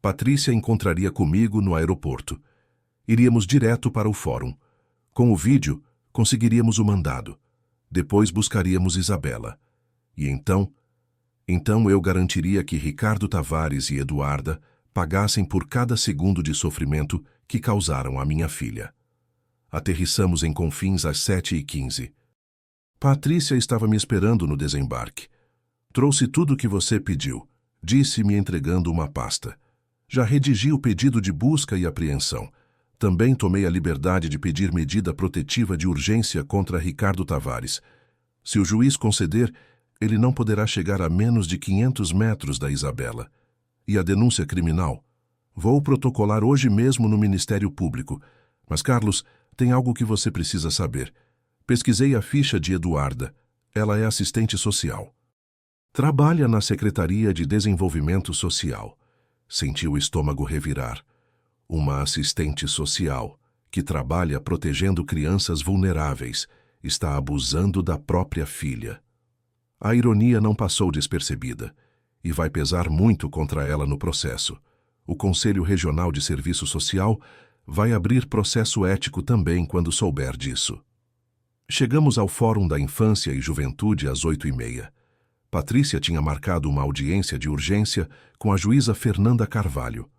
Patrícia encontraria comigo no aeroporto. Iríamos direto para o fórum. Com o vídeo, conseguiríamos o mandado. Depois buscaríamos Isabela. E então eu garantiria que Ricardo Tavares e Eduarda pagassem por cada segundo de sofrimento que causaram à minha filha. Aterrissamos em Confins às 7h15. Patrícia estava me esperando no desembarque. Trouxe tudo o que você pediu, disse me entregando uma pasta. Já redigi o pedido de busca e apreensão. Também tomei a liberdade de pedir medida protetiva de urgência contra Ricardo Tavares. Se o juiz conceder, ele não poderá chegar a menos de 500 metros da Isabela. E a denúncia criminal? Vou protocolar hoje mesmo no Ministério Público. Mas, Carlos, tem algo que você precisa saber. Pesquisei a ficha de Eduarda. Ela é assistente social. Trabalha na Secretaria de Desenvolvimento Social. Senti o estômago revirar. Uma assistente social, que trabalha protegendo crianças vulneráveis, está abusando da própria filha. A ironia não passou despercebida, e vai pesar muito contra ela no processo. O Conselho Regional de Serviço Social vai abrir processo ético também quando souber disso. Chegamos ao Fórum da Infância e Juventude às 8h30. Patrícia tinha marcado uma audiência de urgência com a juíza Fernanda Carvalho.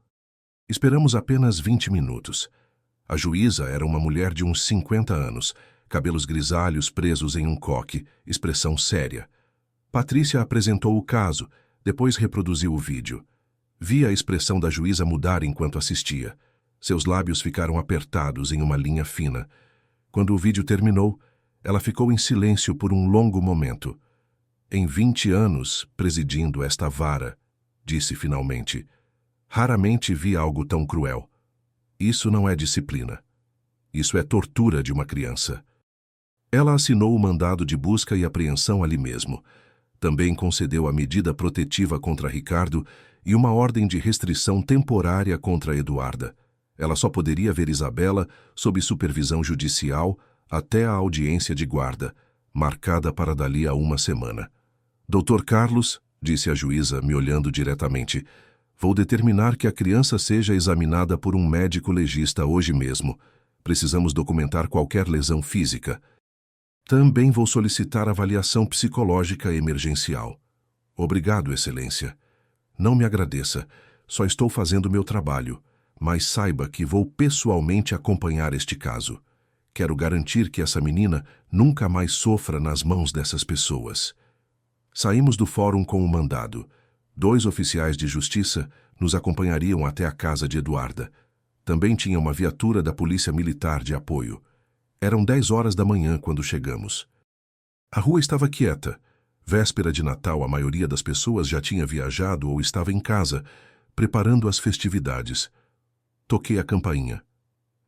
Esperamos apenas 20 minutos. A juíza era uma mulher de uns 50 anos, cabelos grisalhos presos em um coque, expressão séria. Patrícia apresentou o caso, depois reproduziu o vídeo. Vi a expressão da juíza mudar enquanto assistia. Seus lábios ficaram apertados em uma linha fina. Quando o vídeo terminou, ela ficou em silêncio por um longo momento. Em 20 anos, presidindo esta vara, disse finalmente, raramente vi algo tão cruel. Isso não é disciplina. Isso é tortura de uma criança. Ela assinou o mandado de busca e apreensão ali mesmo. Também concedeu a medida protetiva contra Ricardo e uma ordem de restrição temporária contra Eduarda. Ela só poderia ver Isabela sob supervisão judicial até a audiência de guarda, marcada para dali a uma semana. Dr. Carlos, disse a juíza, me olhando diretamente, vou determinar que a criança seja examinada por um médico legista hoje mesmo. Precisamos documentar qualquer lesão física. Também vou solicitar avaliação psicológica emergencial. Obrigado, Excelência. Não me agradeça, só estou fazendo meu trabalho, mas saiba que vou pessoalmente acompanhar este caso. Quero garantir que essa menina nunca mais sofra nas mãos dessas pessoas. Saímos do fórum com o mandado. 2 oficiais de justiça nos acompanhariam até a casa de Eduarda. Também tinha uma viatura da Polícia Militar de apoio. Eram 10 horas da manhã quando chegamos. A rua estava quieta. Véspera de Natal, a maioria das pessoas já tinha viajado ou estava em casa, preparando as festividades. Toquei a campainha.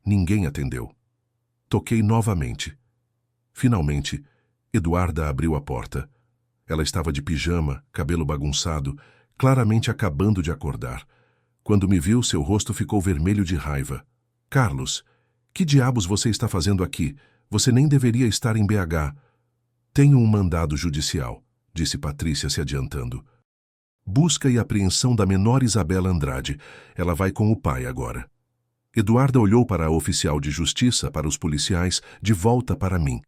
Ninguém atendeu. Toquei novamente. Finalmente, Eduarda abriu a porta. Ela estava de pijama, cabelo bagunçado, claramente acabando de acordar. Quando me viu, seu rosto ficou vermelho de raiva. Carlos, que diabos você está fazendo aqui? Você nem deveria estar em BH. Tenho um mandado judicial, disse Patrícia se adiantando. Busca e apreensão da menor Isabela Andrade. Ela vai com o pai agora. Eduarda olhou para a oficial de justiça, para os policiais, de volta para mim.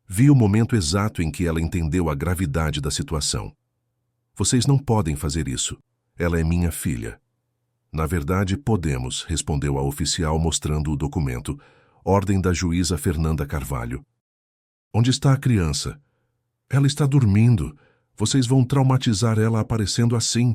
Vi o momento exato em que ela entendeu a gravidade da situação. Vocês não podem fazer isso. Ela é minha filha. Na verdade, podemos, respondeu a oficial mostrando o documento. Ordem da juíza Fernanda Carvalho. Onde está a criança? Ela está dormindo. Vocês vão traumatizar ela aparecendo assim.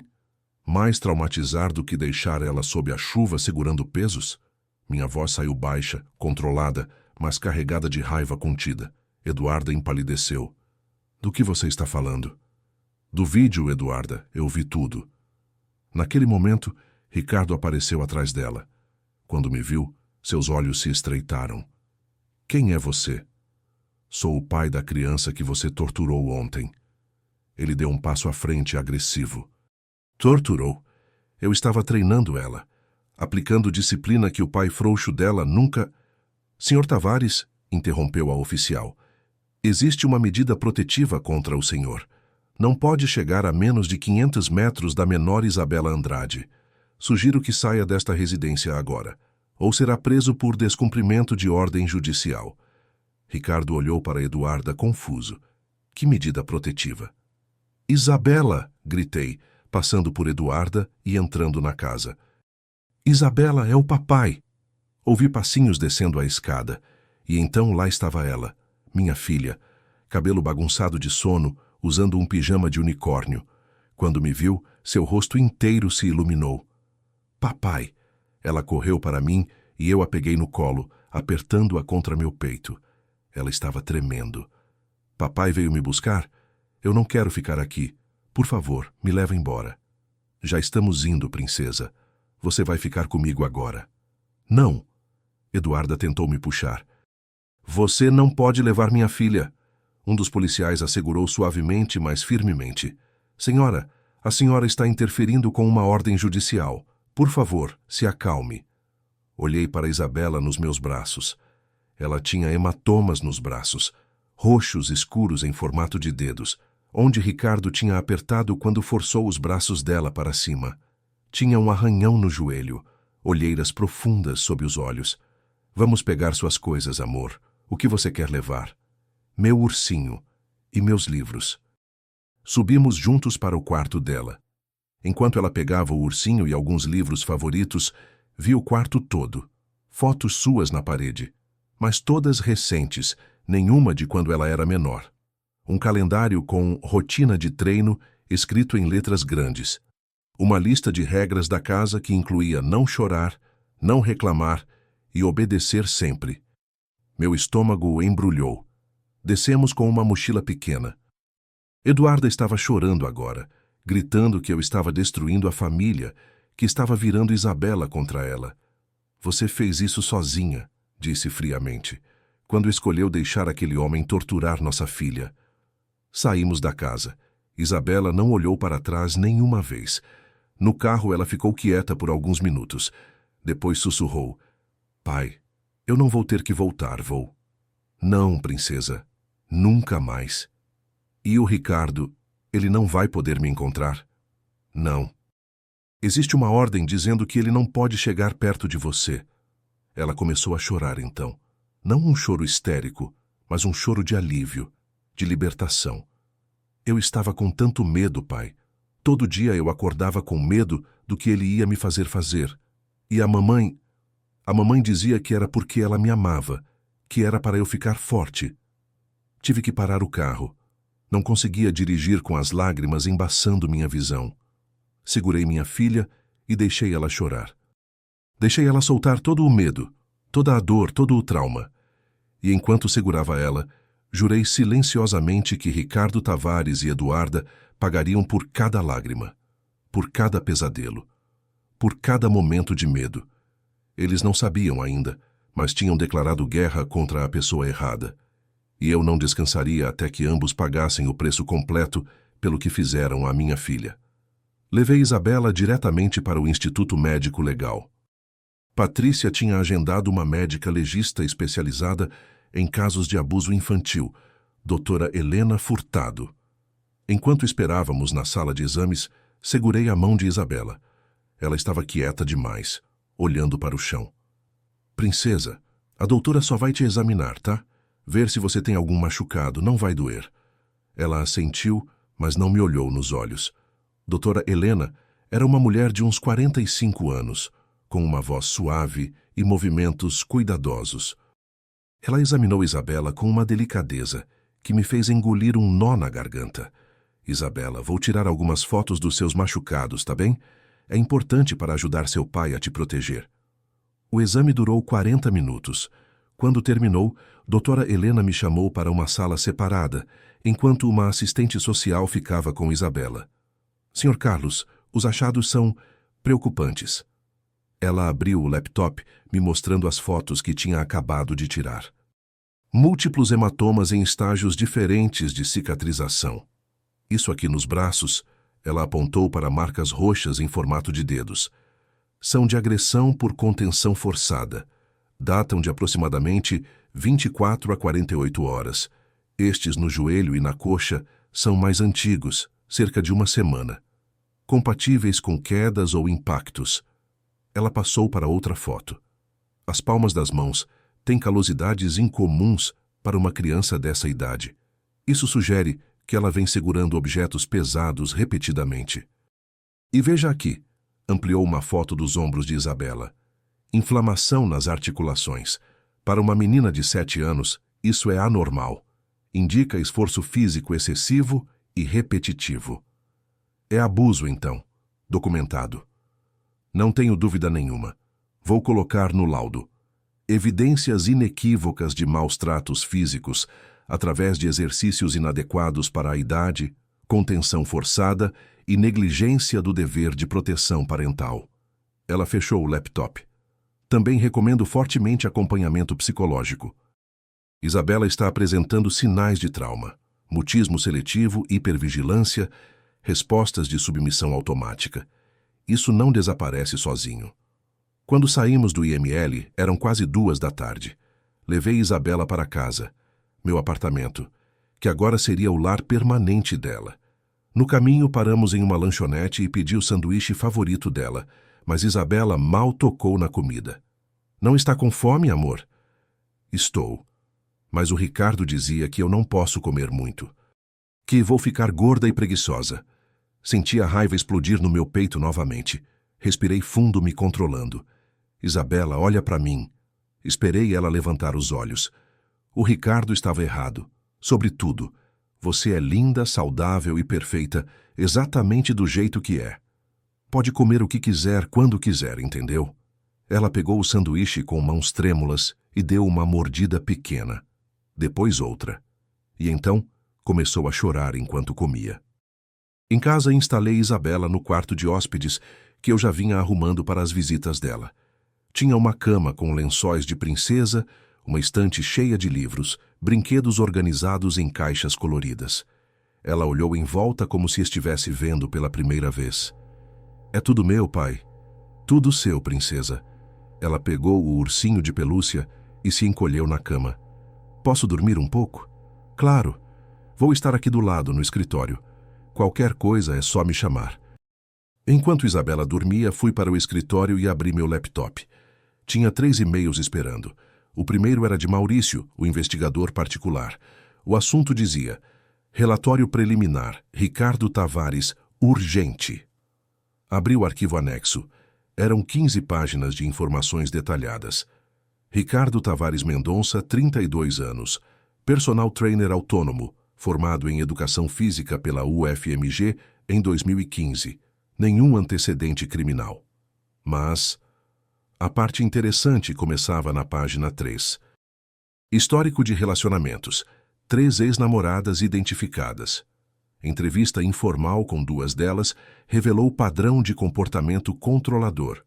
Mais traumatizar do que deixar ela sob a chuva segurando pesos? Minha voz saiu baixa, controlada, mas carregada de raiva contida. Eduarda empalideceu. Do que você está falando? Do vídeo, Eduarda. Eu vi tudo. Naquele momento, Ricardo apareceu atrás dela. Quando me viu, seus olhos se estreitaram. Quem é você? Sou o pai da criança que você torturou ontem. Ele deu um passo à frente, agressivo. Torturou? Eu estava treinando ela, aplicando disciplina que o pai frouxo dela nunca... Senhor Tavares, interrompeu a oficial, existe uma medida protetiva contra o senhor. Não pode chegar a menos de 500 metros da menor Isabela Andrade. Sugiro que saia desta residência agora, ou será preso por descumprimento de ordem judicial. Ricardo olhou para Eduarda confuso. Que medida protetiva? Isabela! Gritei, passando por Eduarda e entrando na casa. Isabela, é o papai! Ouvi passinhos descendo a escada, e então lá estava ela, minha filha, cabelo bagunçado de sono, usando um pijama de unicórnio. Quando me viu, seu rosto inteiro se iluminou. Papai! Ela correu para mim e eu a peguei no colo, apertando-a contra meu peito. Ela estava tremendo. Papai veio me buscar? Eu não quero ficar aqui. Por favor, me leva embora. Já estamos indo, princesa. Você vai ficar comigo agora. Não! Eduarda tentou me puxar. Você não pode levar minha filha. Um dos policiais assegurou suavemente, mas firmemente. Senhora, a senhora está interferindo com uma ordem judicial. Por favor, se acalme. Olhei para Isabela nos meus braços. Ela tinha hematomas nos braços, roxos escuros em formato de dedos, onde Ricardo tinha apertado quando forçou os braços dela para cima. Tinha um arranhão no joelho, olheiras profundas sob os olhos. Vamos pegar suas coisas, amor. O que você quer levar? Meu ursinho e meus livros. Subimos juntos para o quarto dela. Enquanto ela pegava o ursinho e alguns livros favoritos, vi o quarto todo. Fotos suas na parede, mas todas recentes, nenhuma de quando ela era menor. Um calendário com rotina de treino escrito em letras grandes. Uma lista de regras da casa que incluía não chorar, não reclamar e obedecer sempre. Meu estômago embrulhou. Descemos com uma mochila pequena. Eduarda estava chorando agora, gritando que eu estava destruindo a família, que estava virando Isabela contra ela. Você fez isso sozinha, disse friamente, quando escolheu deixar aquele homem torturar nossa filha. Saímos da casa. Isabela não olhou para trás nenhuma vez. No carro ela ficou quieta por alguns minutos. Depois sussurrou: Pai, eu não vou ter que voltar, vou? Não, princesa. Nunca mais. E o Ricardo, ele não vai poder me encontrar? Não. Existe uma ordem dizendo que ele não pode chegar perto de você. Ela começou a chorar então. Não um choro histérico, mas um choro de alívio, de libertação. Eu estava com tanto medo, pai. Todo dia eu acordava com medo do que ele ia me fazer. E a mamãe dizia que era porque ela me amava, que era para eu ficar forte. Tive que parar o carro. Não conseguia dirigir com as lágrimas embaçando minha visão. Segurei minha filha e deixei ela chorar. Deixei ela soltar todo o medo, toda a dor, todo o trauma. E enquanto segurava ela, jurei silenciosamente que Ricardo Tavares e Eduarda pagariam por cada lágrima, por cada pesadelo, por cada momento de medo. Eles não sabiam ainda, mas tinham declarado guerra contra a pessoa errada. E eu não descansaria até que ambos pagassem o preço completo pelo que fizeram à minha filha. Levei Isabela diretamente para o Instituto Médico Legal. Patrícia tinha agendado uma médica legista especializada em casos de abuso infantil, doutora Helena Furtado. Enquanto esperávamos na sala de exames, segurei a mão de Isabela. Ela estava quieta demais, olhando para o chão. Princesa, a doutora só vai te examinar, tá? Ver se você tem algum machucado, não vai doer. Ela assentiu, mas não me olhou nos olhos. Doutora Helena era uma mulher de uns 45 anos, com uma voz suave e movimentos cuidadosos. Ela examinou Isabela com uma delicadeza que me fez engolir um nó na garganta. Isabela, vou tirar algumas fotos dos seus machucados, tá bem? É importante para ajudar seu pai a te proteger. O exame durou 40 minutos. Quando terminou, doutora Helena me chamou para uma sala separada, enquanto uma assistente social ficava com Isabela. Sr. Carlos, os achados são preocupantes. Ela abriu o laptop, me mostrando as fotos que tinha acabado de tirar. Múltiplos hematomas em estágios diferentes de cicatrização. Isso aqui nos braços, ela apontou para marcas roxas em formato de dedos. São de agressão por contenção forçada. Datam de aproximadamente 24 a 48 horas. Estes no joelho e na coxa são mais antigos, cerca de uma semana. Compatíveis com quedas ou impactos. Ela passou para outra foto. As palmas das mãos têm calosidades incomuns para uma criança dessa idade. Isso sugere que ela vem segurando objetos pesados repetidamente. E veja aqui, ampliou uma foto dos ombros de Isabela. Inflamação nas articulações. Para uma menina de 7 anos, isso é anormal. Indica esforço físico excessivo e repetitivo. É abuso, então. Documentado. Não tenho dúvida nenhuma. Vou colocar no laudo. Evidências inequívocas de maus tratos físicos, através de exercícios inadequados para a idade, contenção forçada e negligência do dever de proteção parental. Ela fechou o laptop. Também recomendo fortemente acompanhamento psicológico. Isabela está apresentando sinais de trauma, mutismo seletivo, hipervigilância, respostas de submissão automática. Isso não desaparece sozinho. Quando saímos do IML, eram quase 2 da tarde. Levei Isabela para casa, meu apartamento, que agora seria o lar permanente dela. No caminho, paramos em uma lanchonete e pedi o sanduíche favorito dela, mas Isabela mal tocou na comida. Não está com fome, amor? Estou. Mas o Ricardo dizia que eu não posso comer muito. Que vou ficar gorda e preguiçosa. Senti a raiva explodir no meu peito novamente. Respirei fundo, me controlando. Isabela, olha para mim. Esperei ela levantar os olhos. O Ricardo estava errado. Sobre tudo. Você é linda, saudável e perfeita, exatamente do jeito que é. Pode comer o que quiser, quando quiser, entendeu? Ela pegou o sanduíche com mãos trêmulas e deu uma mordida pequena. Depois outra. E então começou a chorar enquanto comia. Em casa, instalei Isabela no quarto de hóspedes que eu já vinha arrumando para as visitas dela. Tinha uma cama com lençóis de princesa, uma estante cheia de livros, brinquedos organizados em caixas coloridas. Ela olhou em volta como se estivesse vendo pela primeira vez. É tudo meu, pai. Tudo seu, princesa. Ela pegou o ursinho de pelúcia e se encolheu na cama. Posso dormir um pouco? Claro. Vou estar aqui do lado, no escritório. Qualquer coisa é só me chamar. Enquanto Isabela dormia, fui para o escritório e abri meu laptop. Tinha 3 e-mails esperando. O primeiro era de Maurício, o investigador particular. O assunto dizia: Relatório preliminar, Ricardo Tavares, urgente. Abri o arquivo anexo. Eram 15 páginas de informações detalhadas. Ricardo Tavares Mendonça, 32 anos. Personal trainer autônomo, formado em Educação Física pela UFMG em 2015. Nenhum antecedente criminal. Mas a parte interessante começava na página 3. Histórico de relacionamentos. 3 ex-namoradas identificadas. Entrevista informal com 2 delas revelou padrão de comportamento controlador.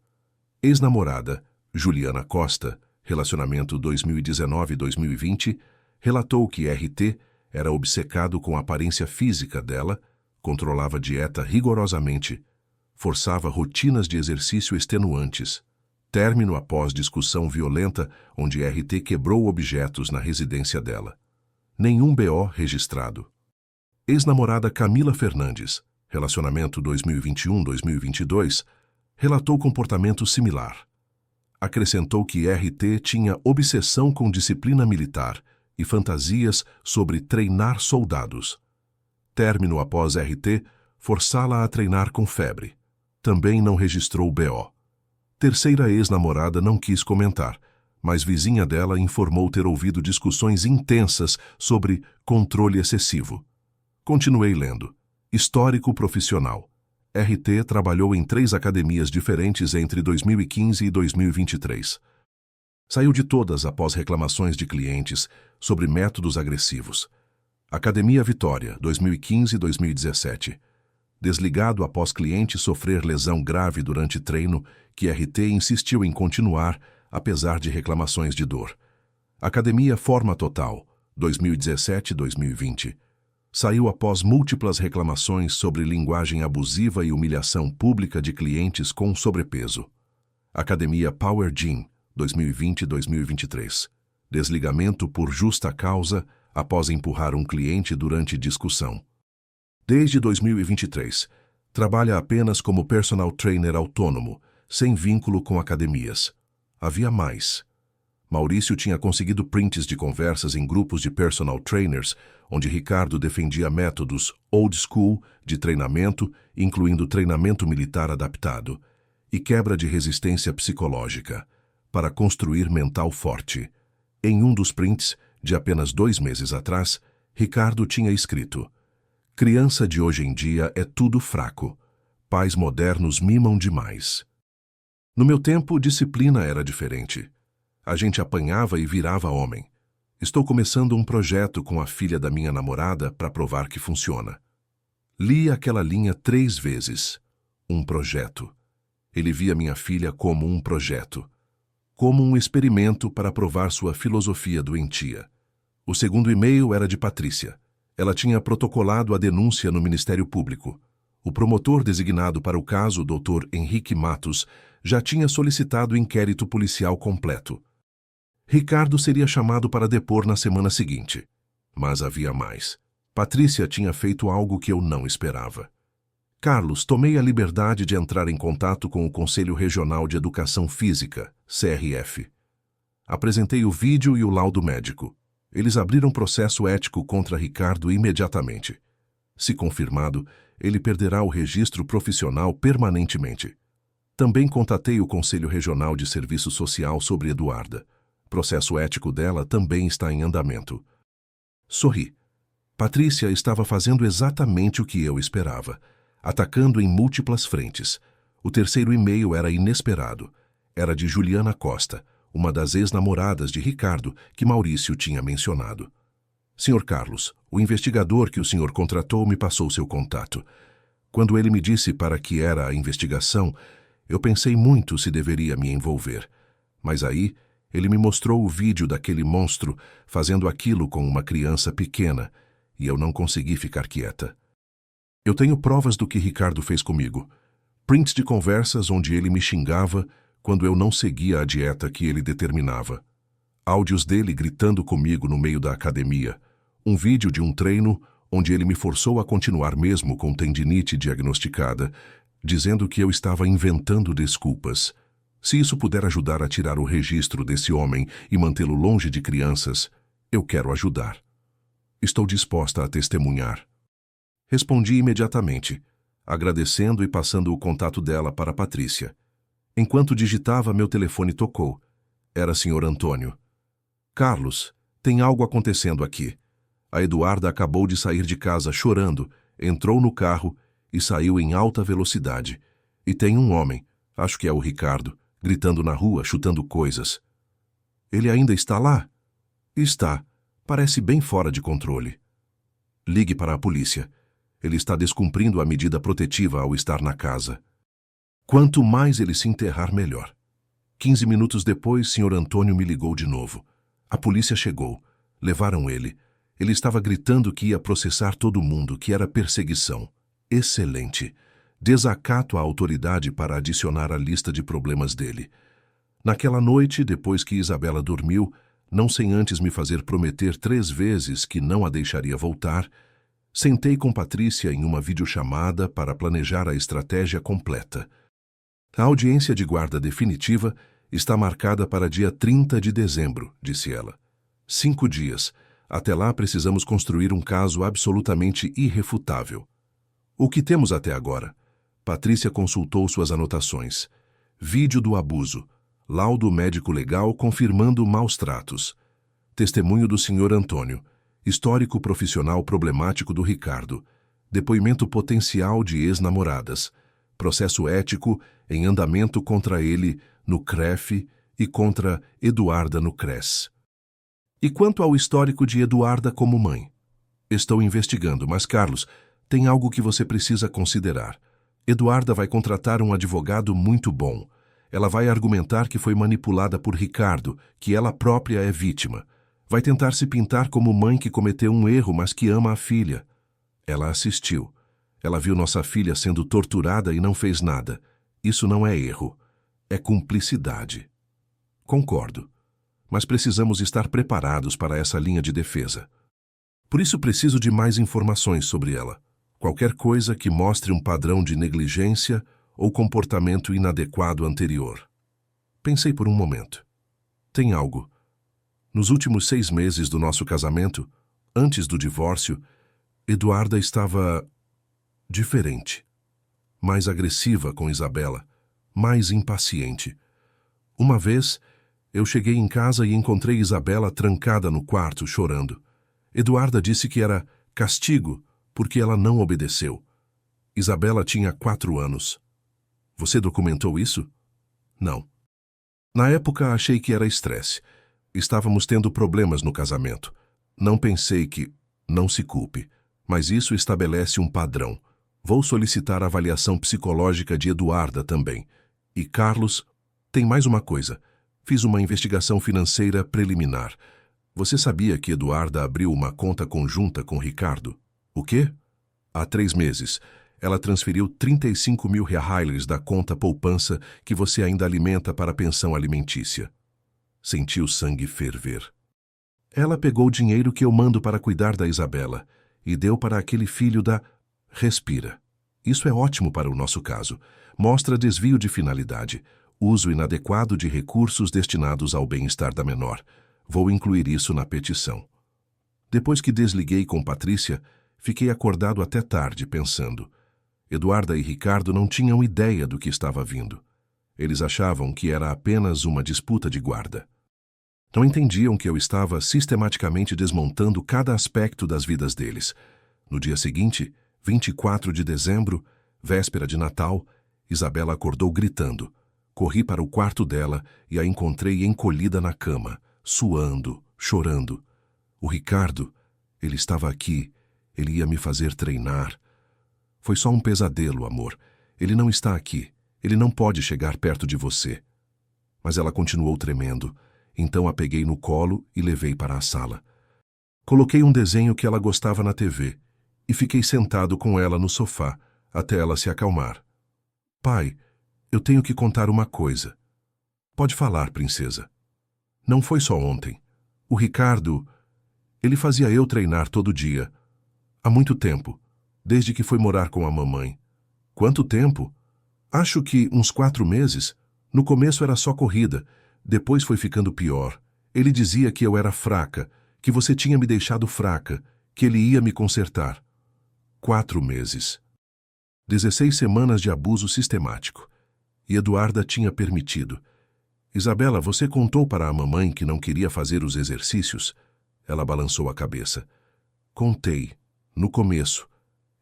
Ex-namorada, Juliana Costa, relacionamento 2019-2020, relatou que RT era obcecado com a aparência física dela, controlava dieta rigorosamente, forçava rotinas de exercício extenuantes. Término após discussão violenta onde RT quebrou objetos na residência dela. Nenhum BO registrado. Ex-namorada Camila Fernandes, relacionamento 2021-2022, relatou comportamento similar. Acrescentou que RT tinha obsessão com disciplina militar e fantasias sobre treinar soldados. Término após RT, forçá-la a treinar com febre. Também não registrou BO. Terceira ex-namorada não quis comentar, mas vizinha dela informou ter ouvido discussões intensas sobre controle excessivo. Continuei lendo. Histórico profissional. RT trabalhou em 3 academias diferentes entre 2015 e 2023. Saiu de todas após reclamações de clientes sobre métodos agressivos. Academia Vitória, 2015-2017. Desligado após cliente sofrer lesão grave durante treino, que RT insistiu em continuar, apesar de reclamações de dor. Academia Forma Total, 2017-2020. Saiu após múltiplas reclamações sobre linguagem abusiva e humilhação pública de clientes com sobrepeso. Academia Power Gym, 2020-2023. Desligamento por justa causa após empurrar um cliente durante discussão. Desde 2023, trabalha apenas como personal trainer autônomo, sem vínculo com academias. Havia mais. Maurício tinha conseguido prints de conversas em grupos de personal trainers, onde Ricardo defendia métodos old school de treinamento, incluindo treinamento militar adaptado, e quebra de resistência psicológica, para construir mental forte. Em um dos prints, de apenas 2 meses atrás, Ricardo tinha escrito: Criança de hoje em dia é tudo fraco. Pais modernos mimam demais. No meu tempo, disciplina era diferente. A gente apanhava e virava homem. Estou começando um projeto com a filha da minha namorada para provar que funciona. Li aquela linha 3 vezes. Um projeto. Ele via minha filha como um projeto. Como um experimento para provar sua filosofia doentia. O segundo e-mail era de Patrícia. Ela tinha protocolado a denúncia no Ministério Público. O promotor designado para o caso, Dr. Henrique Matos, já tinha solicitado inquérito policial completo. Ricardo seria chamado para depor na semana seguinte. Mas havia mais. Patrícia tinha feito algo que eu não esperava. Carlos, tomei a liberdade de entrar em contato com o Conselho Regional de Educação Física, CRF. Apresentei o vídeo e o laudo médico. Eles abriram processo ético contra Ricardo imediatamente. Se confirmado, ele perderá o registro profissional permanentemente. Também contatei o Conselho Regional de Serviço Social sobre Eduarda. Processo ético dela também está em andamento. Sorri. Patrícia estava fazendo exatamente o que eu esperava, atacando em múltiplas frentes. O terceiro e-mail era inesperado. Era de Juliana Costa, uma das ex-namoradas de Ricardo que Maurício tinha mencionado. Sr. Carlos, o investigador que o senhor contratou me passou seu contato. Quando ele me disse para que era a investigação, eu pensei muito se deveria me envolver. Mas aí, ele me mostrou o vídeo daquele monstro fazendo aquilo com uma criança pequena, e eu não consegui ficar quieta. Eu tenho provas do que Ricardo fez comigo. Prints de conversas onde ele me xingava quando eu não seguia a dieta que ele determinava. Áudios dele gritando comigo no meio da academia. Um vídeo de um treino onde ele me forçou a continuar mesmo com tendinite diagnosticada, dizendo que eu estava inventando desculpas. Se isso puder ajudar a tirar o registro desse homem e mantê-lo longe de crianças, eu quero ajudar. Estou disposta a testemunhar. Respondi imediatamente, agradecendo e passando o contato dela para Patrícia. Enquanto digitava, meu telefone tocou. Era Sr. Antônio. Carlos, tem algo acontecendo aqui. A Eduarda acabou de sair de casa chorando, entrou no carro e saiu em alta velocidade. E tem um homem, acho que é o Ricardo, gritando na rua, chutando coisas. Ele ainda está lá? Está. Parece bem fora de controle. Ligue para a polícia. Ele está descumprindo a medida protetiva ao estar na casa. Quanto mais ele se enterrar, melhor. 15 minutos depois, Sr. Antônio me ligou de novo. A polícia chegou. Levaram ele. Ele estava gritando que ia processar todo mundo, que era perseguição. Excelente. Desacato à autoridade para adicionar à lista de problemas dele. Naquela noite, depois que Isabela dormiu, não sem antes me fazer prometer 3 vezes que não a deixaria voltar, sentei com Patrícia em uma videochamada para planejar a estratégia completa. A audiência de guarda definitiva está marcada para dia 30 de dezembro, disse ela. 5 dias. Até lá precisamos construir um caso absolutamente irrefutável. O que temos até agora? Patrícia consultou suas anotações. Vídeo do abuso. Laudo médico legal confirmando maus tratos. Testemunho do Sr. Antônio. Histórico profissional problemático do Ricardo. Depoimento potencial de ex-namoradas. Processo ético em andamento contra ele no CREF e contra Eduarda no CRES. E quanto ao histórico de Eduarda como mãe? Estou investigando, mas, Carlos, tem algo que você precisa considerar. Eduarda vai contratar um advogado muito bom. Ela vai argumentar que foi manipulada por Ricardo, que ela própria é vítima. Vai tentar se pintar como mãe que cometeu um erro, mas que ama a filha. Ela assistiu. Ela viu nossa filha sendo torturada e não fez nada. Isso não é erro. É cumplicidade. Concordo. Mas precisamos estar preparados para essa linha de defesa. Por isso preciso de mais informações sobre ela. Qualquer coisa que mostre um padrão de negligência ou comportamento inadequado anterior. Pensei por um momento. Tem algo. Nos últimos 6 meses do nosso casamento, antes do divórcio, Eduarda estava diferente. Mais agressiva com Isabela, mais impaciente. Uma vez, eu cheguei em casa e encontrei Isabela trancada no quarto, chorando. Eduarda disse que era castigo, porque ela não obedeceu. Isabela tinha 4 anos. Você documentou isso? Não. Na época, achei que era estresse. Estávamos tendo problemas no casamento. Não pensei que... Não se culpe. Mas isso estabelece um padrão. Vou solicitar a avaliação psicológica de Eduarda também. E, Carlos, tem mais uma coisa. Fiz uma investigação financeira preliminar. Você sabia que Eduarda abriu uma conta conjunta com Ricardo? O quê? Há 3 meses. Ela transferiu 35 mil reais da conta poupança que você ainda alimenta para a pensão alimentícia. Senti o sangue ferver. Ela pegou o dinheiro que eu mando para cuidar da Isabela e deu para aquele filho da... Respira. Isso é ótimo para o nosso caso. Mostra desvio de finalidade. Uso inadequado de recursos destinados ao bem-estar da menor. Vou incluir isso na petição. Depois que desliguei com Patrícia, fiquei acordado até tarde pensando. Eduarda e Ricardo não tinham ideia do que estava vindo. Eles achavam que era apenas uma disputa de guarda. Não entendiam que eu estava sistematicamente desmontando cada aspecto das vidas deles. No dia seguinte, 24 de dezembro, véspera de Natal, Isabela acordou gritando. Corri para o quarto dela e a encontrei encolhida na cama, suando, chorando. O Ricardo, ele estava aqui, ele ia me fazer treinar. Foi só um pesadelo, amor. Ele não está aqui. Ele não pode chegar perto de você. mas ela continuou tremendo. Então a peguei no colo e levei para a sala. Coloquei um desenho que ela gostava na TV e fiquei sentado com ela no sofá até ela se acalmar. Pai, eu tenho que contar uma coisa. Pode falar, princesa. Não foi só ontem. O Ricardo, ele fazia eu treinar todo dia. Há muito tempo, desde que foi morar com a mamãe. Quanto tempo? Acho que uns 4 meses. No começo era só corrida, depois foi ficando pior. Ele dizia que eu era fraca, que você tinha me deixado fraca, que ele ia me consertar. 4 meses. 16 semanas de abuso sistemático. E Eduarda tinha permitido. Isabela, você contou para a mamãe que não queria fazer os exercícios? Ela balançou a cabeça. Contei. No começo.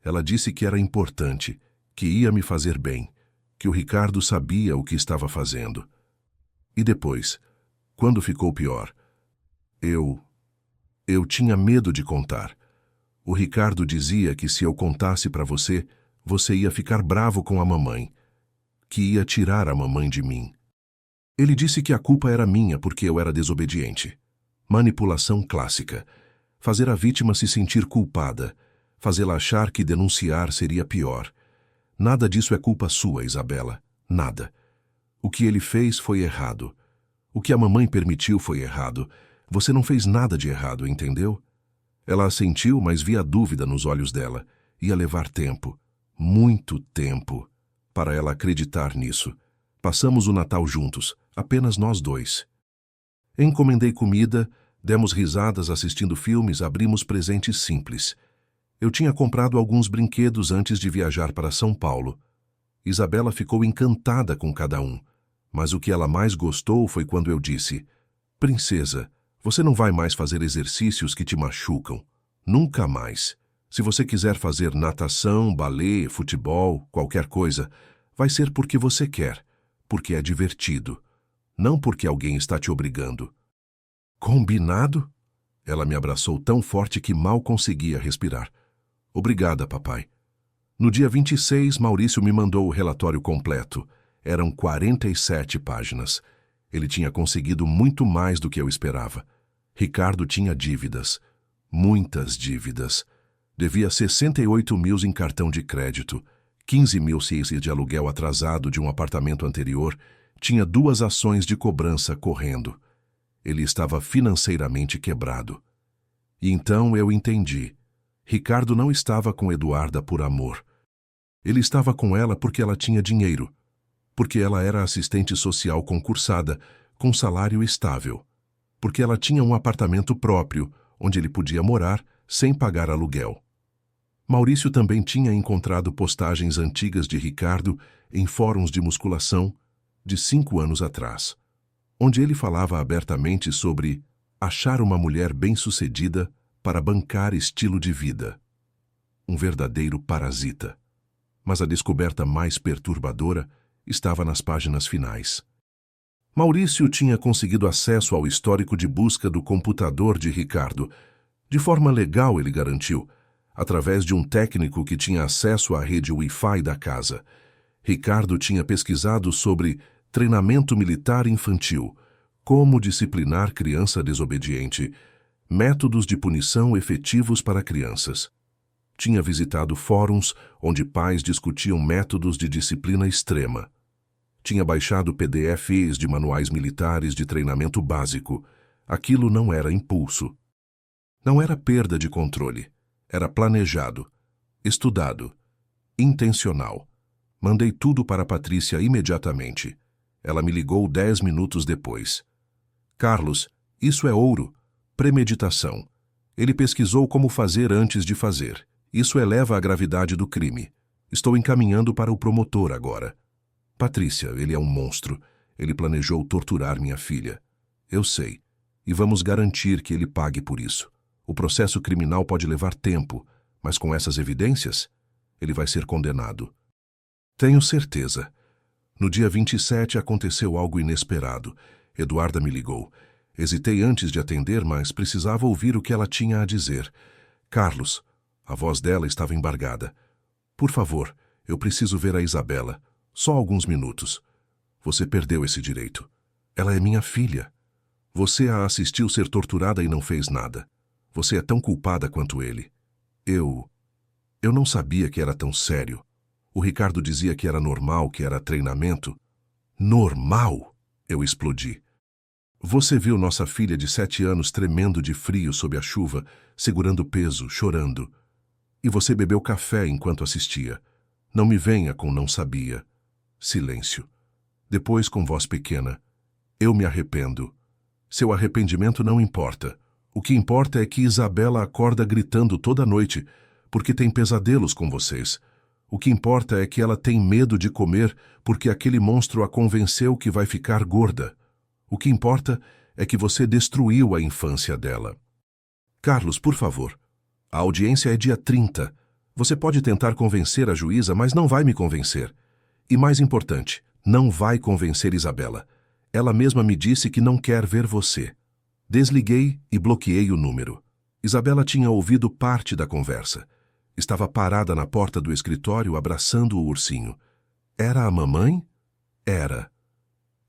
Ela disse que era importante, que ia me fazer bem, que o Ricardo sabia o que estava fazendo. E depois, quando ficou pior, eu tinha medo de contar. O Ricardo dizia que se eu contasse para você, você ia ficar bravo com a mamãe, que ia tirar a mamãe de mim. Ele disse que a culpa era minha porque eu era desobediente. Manipulação clássica. Fazer a vítima se sentir culpada, fazê-la achar que denunciar seria pior. Nada disso é culpa sua, Isabela. Nada. O que ele fez foi errado. O que a mamãe permitiu foi errado. Você não fez nada de errado, entendeu? Ela assentiu, mas via dúvida nos olhos dela. Ia levar tempo, muito tempo, para ela acreditar nisso. Passamos o Natal juntos, apenas nós dois. Encomendei comida, demos risadas assistindo filmes, abrimos presentes simples. Eu tinha comprado alguns brinquedos antes de viajar para São Paulo. Isabela ficou encantada com cada um, mas o que ela mais gostou foi quando eu disse: Princesa, você não vai mais fazer exercícios que te machucam. Nunca mais. Se você quiser fazer natação, balé, futebol, qualquer coisa, vai ser porque você quer, porque é divertido, não porque alguém está te obrigando. Combinado? Ela me abraçou tão forte que mal conseguia respirar. Obrigada, papai. No dia 26, Maurício me mandou o relatório completo. Eram 47 páginas. Ele tinha conseguido muito mais do que eu esperava. Ricardo tinha dívidas. Muitas dívidas. Devia 68 mil em cartão de crédito, 15 mil de aluguel atrasado de um apartamento anterior, tinha 2 ações de cobrança correndo. Ele estava financeiramente quebrado. E então eu entendi. Ricardo não estava com Eduarda por amor. Ele estava com ela porque ela tinha dinheiro, porque ela era assistente social concursada, com salário estável, porque ela tinha um apartamento próprio, onde ele podia morar sem pagar aluguel. Maurício também tinha encontrado postagens antigas de Ricardo em fóruns de musculação de 5 anos atrás, onde ele falava abertamente sobre achar uma mulher bem-sucedida para bancar estilo de vida. Um verdadeiro parasita. Mas a descoberta mais perturbadora estava nas páginas finais. Maurício tinha conseguido acesso ao histórico de busca do computador de Ricardo. De forma legal, ele garantiu, através de um técnico que tinha acesso à rede Wi-Fi da casa. Ricardo tinha pesquisado sobre treinamento militar infantil, como disciplinar criança desobediente, métodos de punição efetivos para crianças. Tinha visitado fóruns onde pais discutiam métodos de disciplina extrema. Tinha baixado PDFs de manuais militares de treinamento básico. Aquilo não era impulso. Não era perda de controle. Era planejado, estudado, intencional. Mandei tudo para Patrícia imediatamente. Ela me ligou 10 minutos depois. Carlos, isso é ouro. Premeditação. Ele pesquisou como fazer antes de fazer. Isso eleva a gravidade do crime. Estou encaminhando para o promotor agora. Patrícia, ele é um monstro. Ele planejou torturar minha filha. Eu sei. E vamos garantir que ele pague por isso. O processo criminal pode levar tempo, mas com essas evidências, ele vai ser condenado. Tenho certeza. No dia 27 aconteceu algo inesperado. Eduarda me ligou. Hesitei antes de atender, mas precisava ouvir o que ela tinha a dizer. Carlos, a voz dela estava embargada. Por favor, eu preciso ver a Isabela. Só alguns minutos. Você perdeu esse direito. Ela é minha filha. Você a assistiu ser torturada e não fez nada. Você é tão culpada quanto ele. Eu não sabia que era tão sério. O Ricardo dizia que era normal, que era treinamento. Normal? Eu explodi. Você viu nossa filha de 7 anos tremendo de frio sob a chuva, segurando peso, chorando. E você bebeu café enquanto assistia. Não me venha com não sabia. Silêncio. Depois, com voz pequena. Eu me arrependo. Seu arrependimento não importa. O que importa é que Isabela acorda gritando toda noite, porque tem pesadelos com vocês. O que importa é que ela tem medo de comer porque aquele monstro a convenceu que vai ficar gorda. O que importa é que você destruiu a infância dela. Carlos, por favor. A audiência é dia 30. Você pode tentar convencer a juíza, mas não vai me convencer. E mais importante, não vai convencer Isabela. Ela mesma me disse que não quer ver você. Desliguei e bloqueei o número. Isabela tinha ouvido parte da conversa. Estava parada na porta do escritório abraçando o ursinho. Era a mamãe? Era.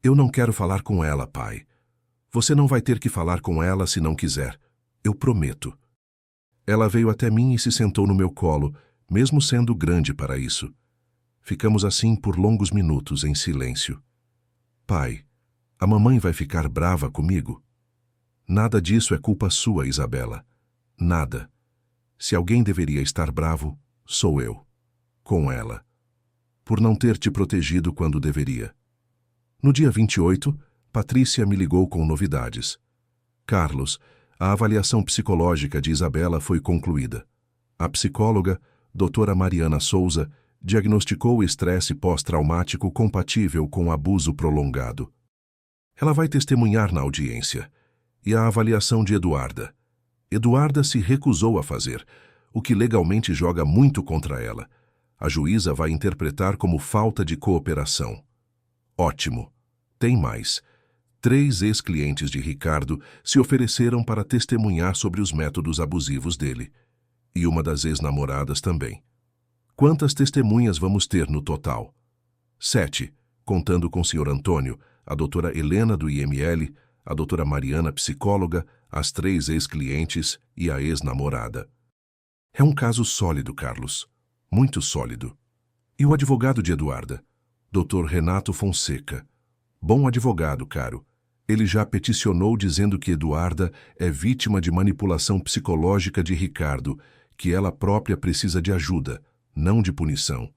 Eu não quero falar com ela, pai. Você não vai ter que falar com ela se não quiser. Eu prometo. Ela veio até mim e se sentou no meu colo, mesmo sendo grande para isso. Ficamos assim por longos minutos em silêncio. Pai, a mamãe vai ficar brava comigo? Nada disso é culpa sua, Isabela. Nada. Se alguém deveria estar bravo, sou eu. Com ela. Por não ter te protegido quando deveria. No dia 28, Patrícia me ligou com novidades. Carlos, a avaliação psicológica de Isabela foi concluída. A psicóloga, doutora Mariana Souza, diagnosticou estresse pós-traumático compatível com abuso prolongado. Ela vai testemunhar na audiência. E a avaliação de Eduarda. Eduarda se recusou a fazer, o que legalmente joga muito contra ela. A juíza vai interpretar como falta de cooperação. Ótimo. Tem mais. 3 ex-clientes de Ricardo se ofereceram para testemunhar sobre os métodos abusivos dele. E uma das ex-namoradas também. Quantas testemunhas vamos ter no total? 7, contando com o Sr. Antônio, a doutora Helena do IML, a doutora Mariana, psicóloga, as 3 ex-clientes e a ex-namorada. É um caso sólido, Carlos. Muito sólido. E o advogado de Eduarda? Dr. Renato Fonseca. Bom advogado, caro. Ele já peticionou dizendo que Eduarda é vítima de manipulação psicológica de Ricardo, que ela própria precisa de ajuda, não de punição.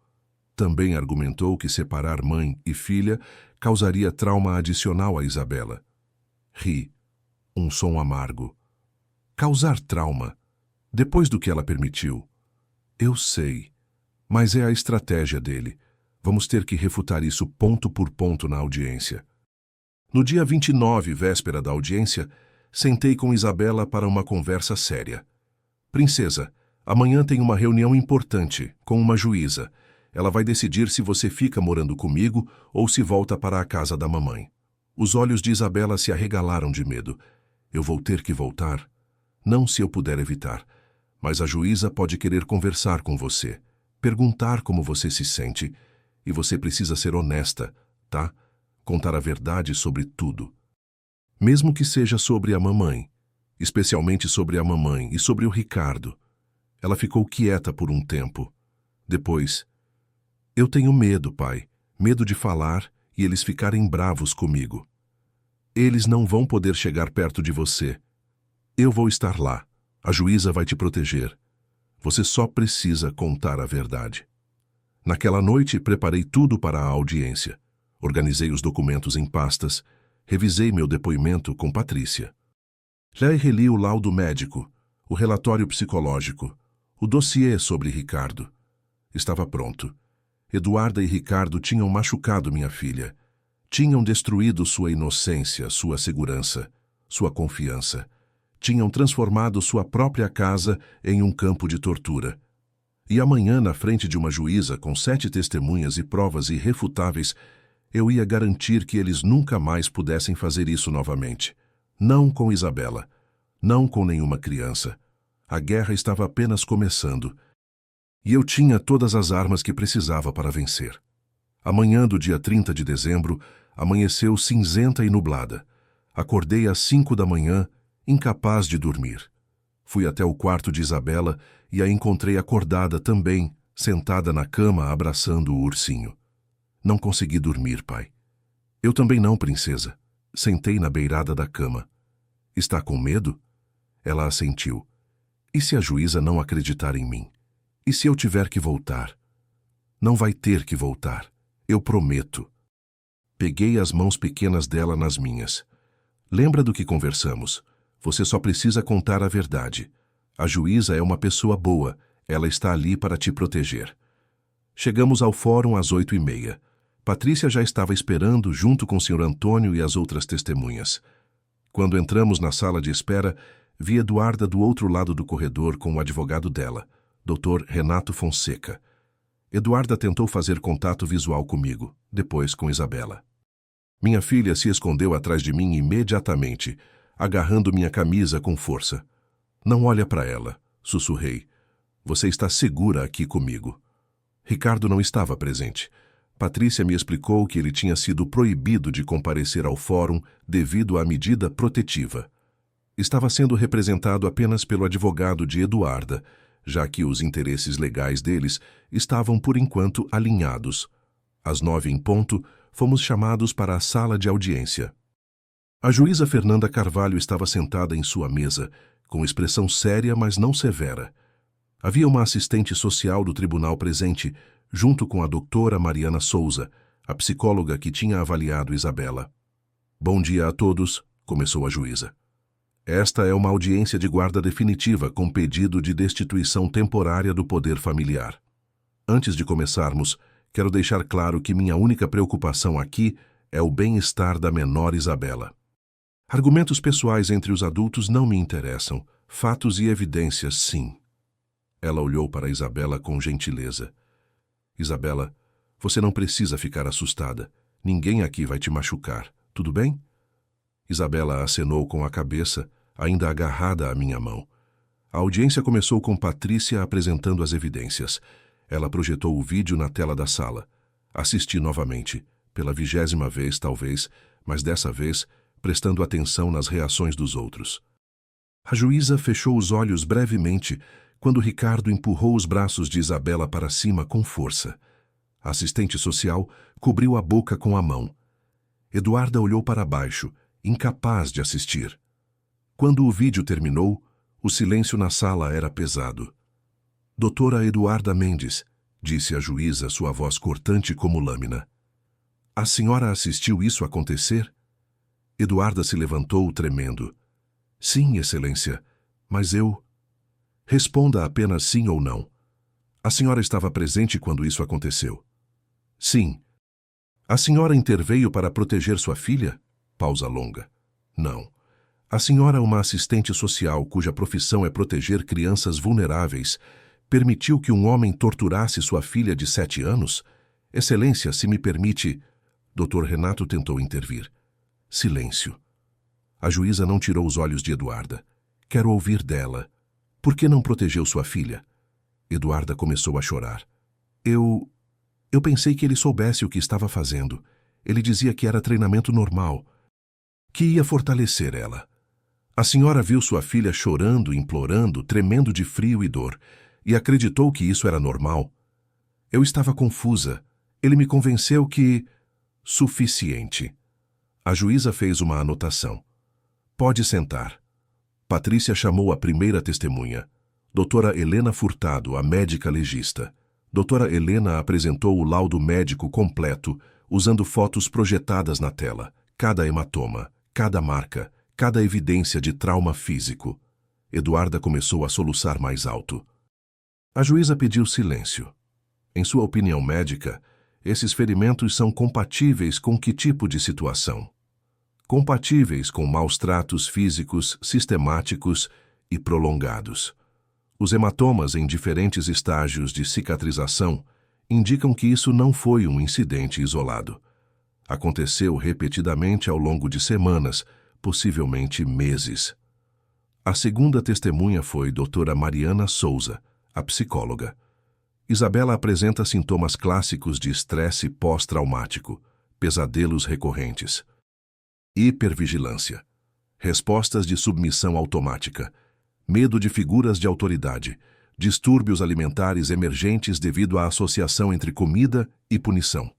Também argumentou que separar mãe e filha causaria trauma adicional a Isabela. Ri. Um som amargo. Causar trauma. Depois do que ela permitiu. Eu sei. Mas é a estratégia dele. Vamos ter que refutar isso ponto por ponto na audiência. No dia 29, véspera da audiência, sentei com Isabela para uma conversa séria. Princesa, amanhã tem uma reunião importante com uma juíza. Ela vai decidir se você fica morando comigo ou se volta para a casa da mamãe. Os olhos de Isabela se arregalaram de medo. Eu vou ter que voltar? Não se eu puder evitar. Mas a juíza pode querer conversar com você, perguntar como você se sente, e você precisa ser honesta, tá? Contar a verdade sobre tudo. Mesmo que seja sobre a mamãe, especialmente sobre a mamãe e sobre o Ricardo. Ela ficou quieta por um tempo. Depois, eu tenho medo, pai, medo de falar e eles ficarem bravos comigo. Eles não vão poder chegar perto de você. Eu vou estar lá. A juíza vai te proteger. Você só precisa contar a verdade. Naquela noite, preparei tudo para a audiência. Organizei os documentos em pastas. Revisei meu depoimento com Patrícia. Já reli o laudo médico, o relatório psicológico, o dossiê sobre Ricardo. Estava pronto. Eduarda e Ricardo tinham machucado minha filha. Tinham destruído sua inocência, sua segurança, sua confiança. Tinham transformado sua própria casa em um campo de tortura. E amanhã, na frente de uma juíza com 7 testemunhas e provas irrefutáveis, eu ia garantir que eles nunca mais pudessem fazer isso novamente. Não com Isabela. Não com nenhuma criança. A guerra estava apenas começando. E eu tinha todas as armas que precisava para vencer. Amanhã do dia 30 de dezembro, Amanheceu cinzenta e nublada. Acordei às 5 da manhã, incapaz de dormir. Fui até o quarto de Isabela e a encontrei acordada também, sentada na cama abraçando o ursinho. Não consegui dormir, pai. Eu também não, princesa. Sentei na beirada da cama. Está com medo? Ela assentiu. E se a juíza não acreditar em mim? E se eu tiver que voltar? Não vai ter que voltar. Eu prometo. Peguei as mãos pequenas dela nas minhas. Lembra do que conversamos? Você só precisa contar a verdade. A juíza é uma pessoa boa. Ela está ali para te proteger. Chegamos ao fórum às 8h30. Patrícia já estava esperando junto com o Sr. Antônio e as outras testemunhas. Quando entramos na sala de espera, vi Eduarda do outro lado do corredor com o advogado dela, Dr. Renato Fonseca. Eduarda tentou fazer contato visual comigo, depois com Isabela. Minha filha se escondeu atrás de mim imediatamente, agarrando minha camisa com força. Não olha para ela, sussurrei. Você está segura aqui comigo. Ricardo não estava presente. Patrícia me explicou que ele tinha sido proibido de comparecer ao fórum devido à medida protetiva. Estava sendo representado apenas pelo advogado de Eduarda, já que os interesses legais deles estavam por enquanto alinhados. Às 9h, fomos chamados para a sala de audiência. A juíza Fernanda Carvalho estava sentada em sua mesa, com expressão séria, mas não severa. Havia uma assistente social do tribunal presente, junto com a doutora Mariana Souza, a psicóloga que tinha avaliado Isabela. Bom dia a todos, começou a juíza. Esta é uma audiência de guarda definitiva com pedido de destituição temporária do poder familiar. Antes de começarmos, quero deixar claro que minha única preocupação aqui é o bem-estar da menor Isabela. Argumentos pessoais entre os adultos não me interessam, fatos e evidências, sim. Ela olhou para Isabela com gentileza. Isabela, você não precisa ficar assustada. Ninguém aqui vai te machucar, tudo bem? Isabela acenou com a cabeça, ainda agarrada à minha mão. A audiência começou com Patrícia apresentando as evidências. Ela projetou o vídeo na tela da sala. Assisti novamente, pela 20ª vez talvez, mas dessa vez prestando atenção nas reações dos outros. A juíza fechou os olhos brevemente quando Ricardo empurrou os braços de Isabela para cima com força. A assistente social cobriu a boca com a mão. Eduarda olhou para baixo, incapaz de assistir. Quando o vídeo terminou, o silêncio na sala era pesado. Doutora Eduarda Mendes, disse a juíza, sua voz cortante como lâmina. A senhora assistiu isso acontecer? Eduarda se levantou, tremendo. Sim, excelência, mas eu... Responda apenas sim ou não. A senhora estava presente quando isso aconteceu? Sim. A senhora interveio para proteger sua filha? Pausa longa. Não. A senhora, uma assistente social cuja profissão é proteger crianças vulneráveis, permitiu que um homem torturasse sua filha de 7 anos? Excelência, se me permite... Dr. Renato tentou intervir. Silêncio. A juíza não tirou os olhos de Eduarda. Quero ouvir dela. Por que não protegeu sua filha? Eduarda começou a chorar. Eu pensei que ele soubesse o que estava fazendo. Ele dizia que era treinamento normal, que ia fortalecer ela. A senhora viu sua filha chorando, implorando, tremendo de frio e dor, e acreditou que isso era normal. Eu estava confusa. Ele me convenceu que... Suficiente. A juíza fez uma anotação. Pode sentar. Patrícia chamou a primeira testemunha. Doutora Helena Furtado, a médica legista. Doutora Helena apresentou o laudo médico completo, usando fotos projetadas na tela, cada hematoma, cada marca, cada evidência de trauma físico. Eduarda começou a soluçar mais alto. A juíza pediu silêncio. Em sua opinião médica, esses ferimentos são compatíveis com que tipo de situação? Compatíveis com maus tratos físicos sistemáticos e prolongados. Os hematomas em diferentes estágios de cicatrização indicam que isso não foi um incidente isolado. Aconteceu repetidamente ao longo de semanas, possivelmente meses. A segunda testemunha foi doutora Mariana Souza, a psicóloga. Isabela apresenta sintomas clássicos de estresse pós-traumático, pesadelos recorrentes. Hipervigilância. Respostas de submissão automática. Medo de figuras de autoridade. Distúrbios alimentares emergentes devido à associação entre comida e punição.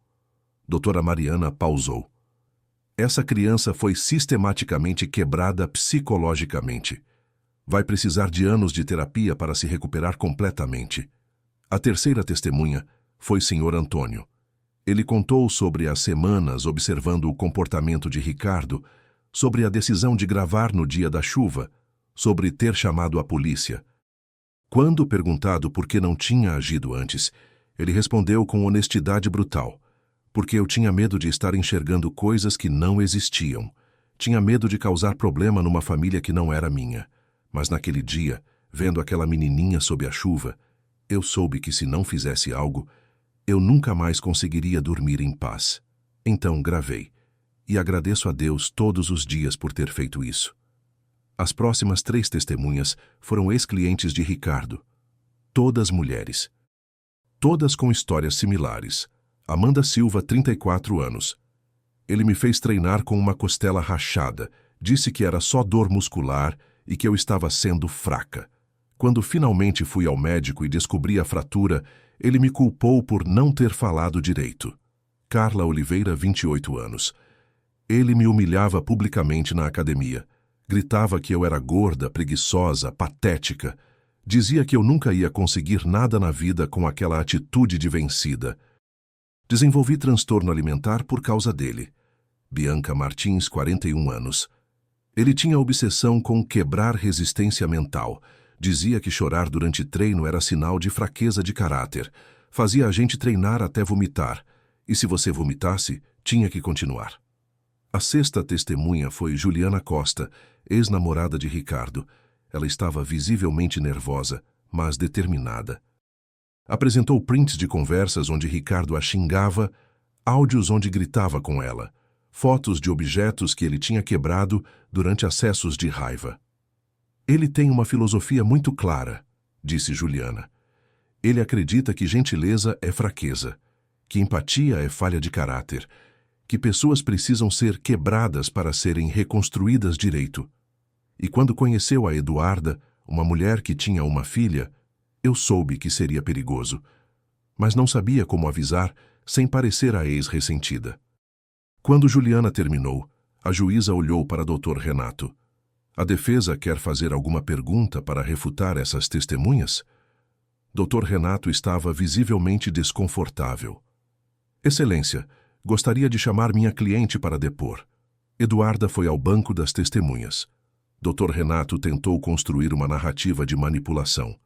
Doutora Mariana pausou. Essa criança foi sistematicamente quebrada psicologicamente. Vai precisar de anos de terapia para se recuperar completamente. A terceira testemunha foi Sr. Antônio. Ele contou sobre as semanas observando o comportamento de Ricardo, sobre a decisão de gravar no dia da chuva, sobre ter chamado a polícia. Quando perguntado por que não tinha agido antes, ele respondeu com honestidade brutal: porque eu tinha medo de estar enxergando coisas que não existiam. Tinha medo de causar problema numa família que não era minha. Mas naquele dia, vendo aquela menininha sob a chuva, eu soube que se não fizesse algo, eu nunca mais conseguiria dormir em paz. Então gravei. E agradeço a Deus todos os dias por ter feito isso. As próximas 3 testemunhas foram ex-clientes de Ricardo. Todas mulheres. Todas com histórias similares. Amanda Silva, 34 anos. Ele me fez treinar com uma costela rachada, disse que era só dor muscular e que eu estava sendo fraca. Quando finalmente fui ao médico e descobri a fratura, ele me culpou por não ter falado direito. Carla Oliveira, 28 anos. Ele me humilhava publicamente na academia. Gritava que eu era gorda, preguiçosa, patética. Dizia que eu nunca ia conseguir nada na vida com aquela atitude de vencida. Desenvolvi transtorno alimentar por causa dele. Bianca Martins, 41 anos. Ele tinha obsessão com quebrar resistência mental. Dizia que chorar durante treino era sinal de fraqueza de caráter. Fazia a gente treinar até vomitar. E se você vomitasse, tinha que continuar. A 6ª testemunha foi Juliana Costa, ex-namorada de Ricardo. Ela estava visivelmente nervosa, mas determinada. Apresentou prints de conversas onde Ricardo a xingava, áudios onde gritava com ela, fotos de objetos que ele tinha quebrado durante acessos de raiva. Ele tem uma filosofia muito clara, disse Juliana. Ele acredita que gentileza é fraqueza, que empatia é falha de caráter, que pessoas precisam ser quebradas para serem reconstruídas direito. E quando conheceu a Eduarda, uma mulher que tinha uma filha, eu soube que seria perigoso, mas não sabia como avisar sem parecer a ex-ressentida. Quando Juliana terminou, a juíza olhou para Dr. Renato. A defesa quer fazer alguma pergunta para refutar essas testemunhas? Dr. Renato estava visivelmente desconfortável. Excelência, gostaria de chamar minha cliente para depor. Eduarda foi ao banco das testemunhas. Dr. Renato tentou construir uma narrativa de manipulação.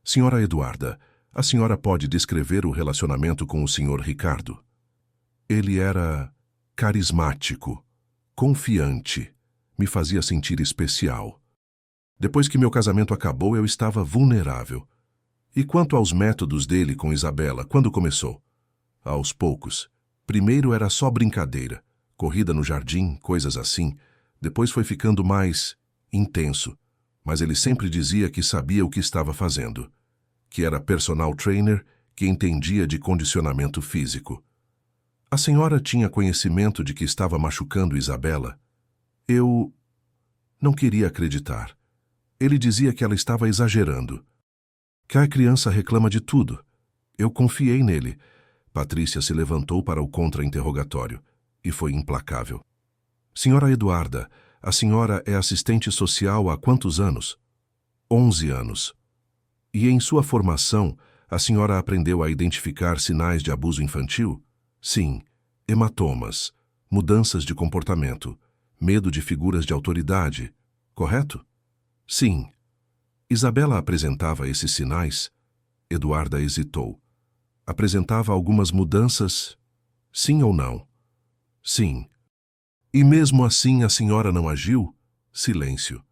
Senhora Eduarda, a senhora pode descrever o relacionamento com o Sr. Ricardo? Ele era carismático, confiante, me fazia sentir especial. Depois que meu casamento acabou, eu estava vulnerável. E quanto aos métodos dele com Isabela, quando começou? Aos poucos. Primeiro era só brincadeira, corrida no jardim, coisas assim. Depois foi ficando mais intenso. Mas ele sempre dizia que sabia o que estava fazendo. Que era personal trainer, que entendia de condicionamento físico. A senhora tinha conhecimento de que estava machucando Isabela? Eu não queria acreditar. Ele dizia que ela estava exagerando. Que a criança reclama de tudo. Eu confiei nele. Patrícia se levantou para o contra-interrogatório e foi implacável. Senhora Eduarda, a senhora é assistente social há quantos anos? 11 anos. E em sua formação, a senhora aprendeu a identificar sinais de abuso infantil? Sim. Hematomas, mudanças de comportamento, medo de figuras de autoridade, correto? Sim. Isabela apresentava esses sinais? Eduarda hesitou. Apresentava algumas mudanças? Sim ou não? Sim. E mesmo assim a senhora não agiu? Silêncio.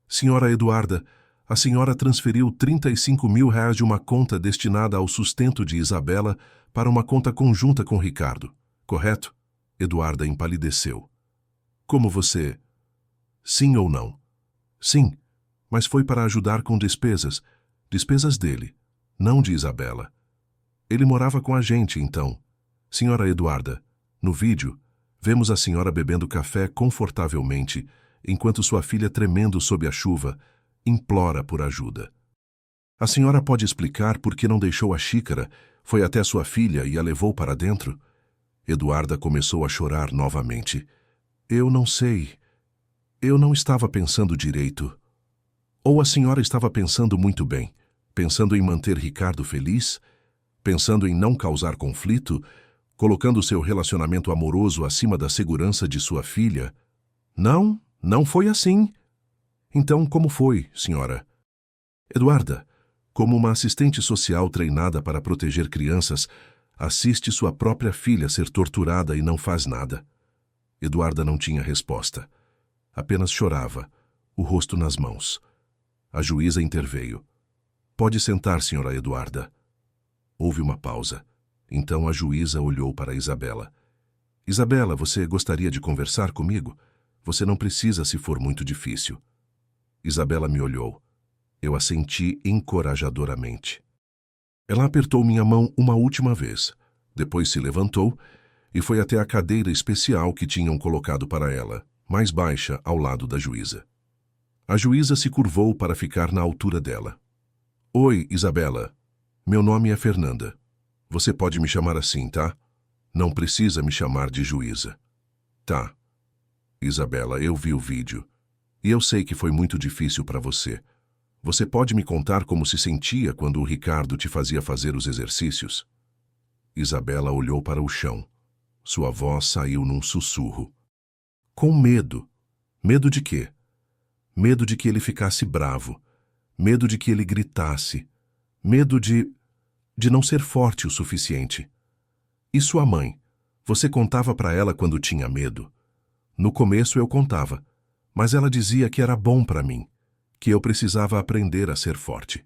Senhora Eduarda, a senhora transferiu R$ 35 mil de uma conta destinada ao sustento de Isabela para uma conta conjunta com Ricardo, correto? Eduarda empalideceu. Como você? Sim ou não? Sim, mas foi para ajudar com despesas. Despesas dele, não de Isabela. Ele morava com a gente, então. Senhora Eduarda, No vídeo, vemos a senhora bebendo café confortavelmente, enquanto sua filha, tremendo sob a chuva, implora por ajuda. A senhora pode explicar por que não deixou a xícara, foi até sua filha e a levou para dentro? Eduarda começou a chorar novamente. Eu não sei. Eu não estava pensando direito. Ou a senhora estava pensando muito bem, pensando em manter Ricardo feliz, pensando em não causar conflito, colocando seu relacionamento amoroso acima da segurança de sua filha? Não, não foi assim. Então, como foi, senhora? Eduarda, como uma assistente social treinada para proteger crianças, assiste sua própria filha ser torturada e não faz nada. Eduarda não tinha resposta. Apenas chorava, o rosto nas mãos. A juíza interveio. Pode sentar, senhora Eduarda. Houve uma pausa. Então a juíza olhou para Isabela. Isabela, você gostaria de conversar comigo? Você não precisa se for muito difícil. Isabela me olhou. Eu assenti encorajadoramente. Ela apertou minha mão uma última vez. Depois se levantou e foi até a cadeira especial que tinham colocado para ela, mais baixa, ao lado da juíza. A juíza se curvou para ficar na altura dela. Oi, Isabela. Meu nome é Fernanda. Você pode me chamar assim, tá? Não precisa me chamar de juíza. Tá. Isabela, eu vi o vídeo. E eu sei que foi muito difícil para você. Você pode me contar como se sentia quando o Ricardo te fazia fazer os exercícios? Isabela olhou para o chão. Sua voz saiu num sussurro. Com medo. Medo de quê? Medo de que ele ficasse bravo. Medo de que ele gritasse. Medo de não ser forte o suficiente. E sua mãe? Você contava para ela quando tinha medo? No começo eu contava, mas ela dizia que era bom para mim, que eu precisava aprender a ser forte.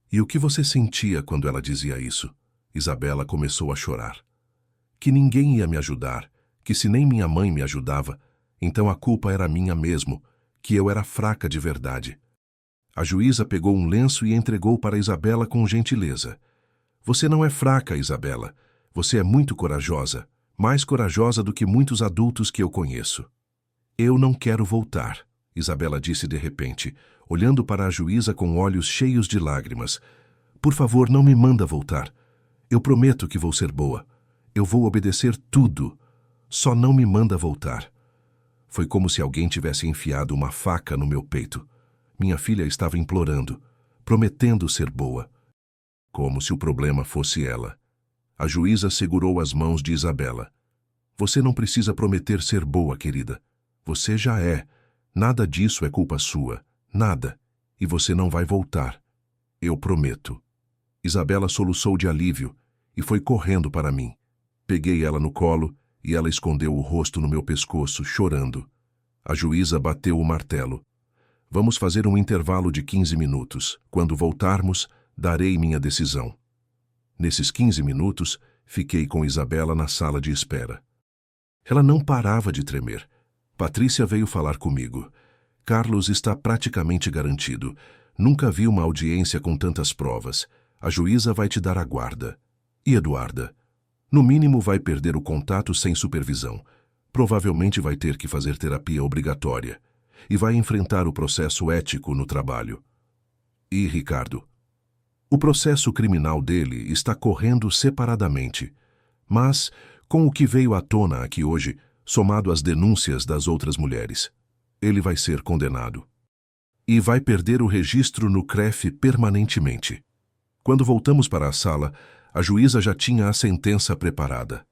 E o que você sentia quando ela dizia isso? Isabela começou a chorar. Que ninguém ia me ajudar, que se nem minha mãe me ajudava, então a culpa era minha mesmo, que eu era fraca de verdade. A juíza pegou um lenço e entregou para Isabela com gentileza. Você não é fraca, Isabela. Você é muito corajosa, mais corajosa do que muitos adultos que eu conheço. Eu não quero voltar, Isabela disse de repente, olhando para a juíza com olhos cheios de lágrimas. Por favor, não me manda voltar. Eu prometo que vou ser boa. Eu vou obedecer tudo. Só não me manda voltar. Foi como se alguém tivesse enfiado uma faca no meu peito. Minha filha estava implorando, prometendo ser boa. Como se o problema fosse ela. A juíza segurou as mãos de Isabela. Você não precisa prometer ser boa, querida. Você já é. Nada disso é culpa sua. Nada. E você não vai voltar. Eu prometo. Isabela soluçou de alívio e foi correndo para mim. Peguei ela no colo e ela escondeu o rosto no meu pescoço, chorando. A juíza bateu o martelo. Vamos fazer um intervalo de 15 minutos. Quando voltarmos, darei minha decisão. Nesses 15 minutos, fiquei com Isabela na sala de espera. Ela não parava de tremer. Patrícia veio falar comigo. Carlos está praticamente garantido. Nunca vi uma audiência com tantas provas. A juíza vai te dar a guarda. E Eduarda? No mínimo vai perder o contato sem supervisão. Provavelmente vai ter que fazer terapia obrigatória. E vai enfrentar o processo ético no trabalho. E Ricardo? O processo criminal dele está correndo separadamente. Mas, com o que veio à tona aqui hoje, somado às denúncias das outras mulheres, ele vai ser condenado. E vai perder o registro no CREF permanentemente. Quando voltamos para a sala, a juíza já tinha a sentença preparada.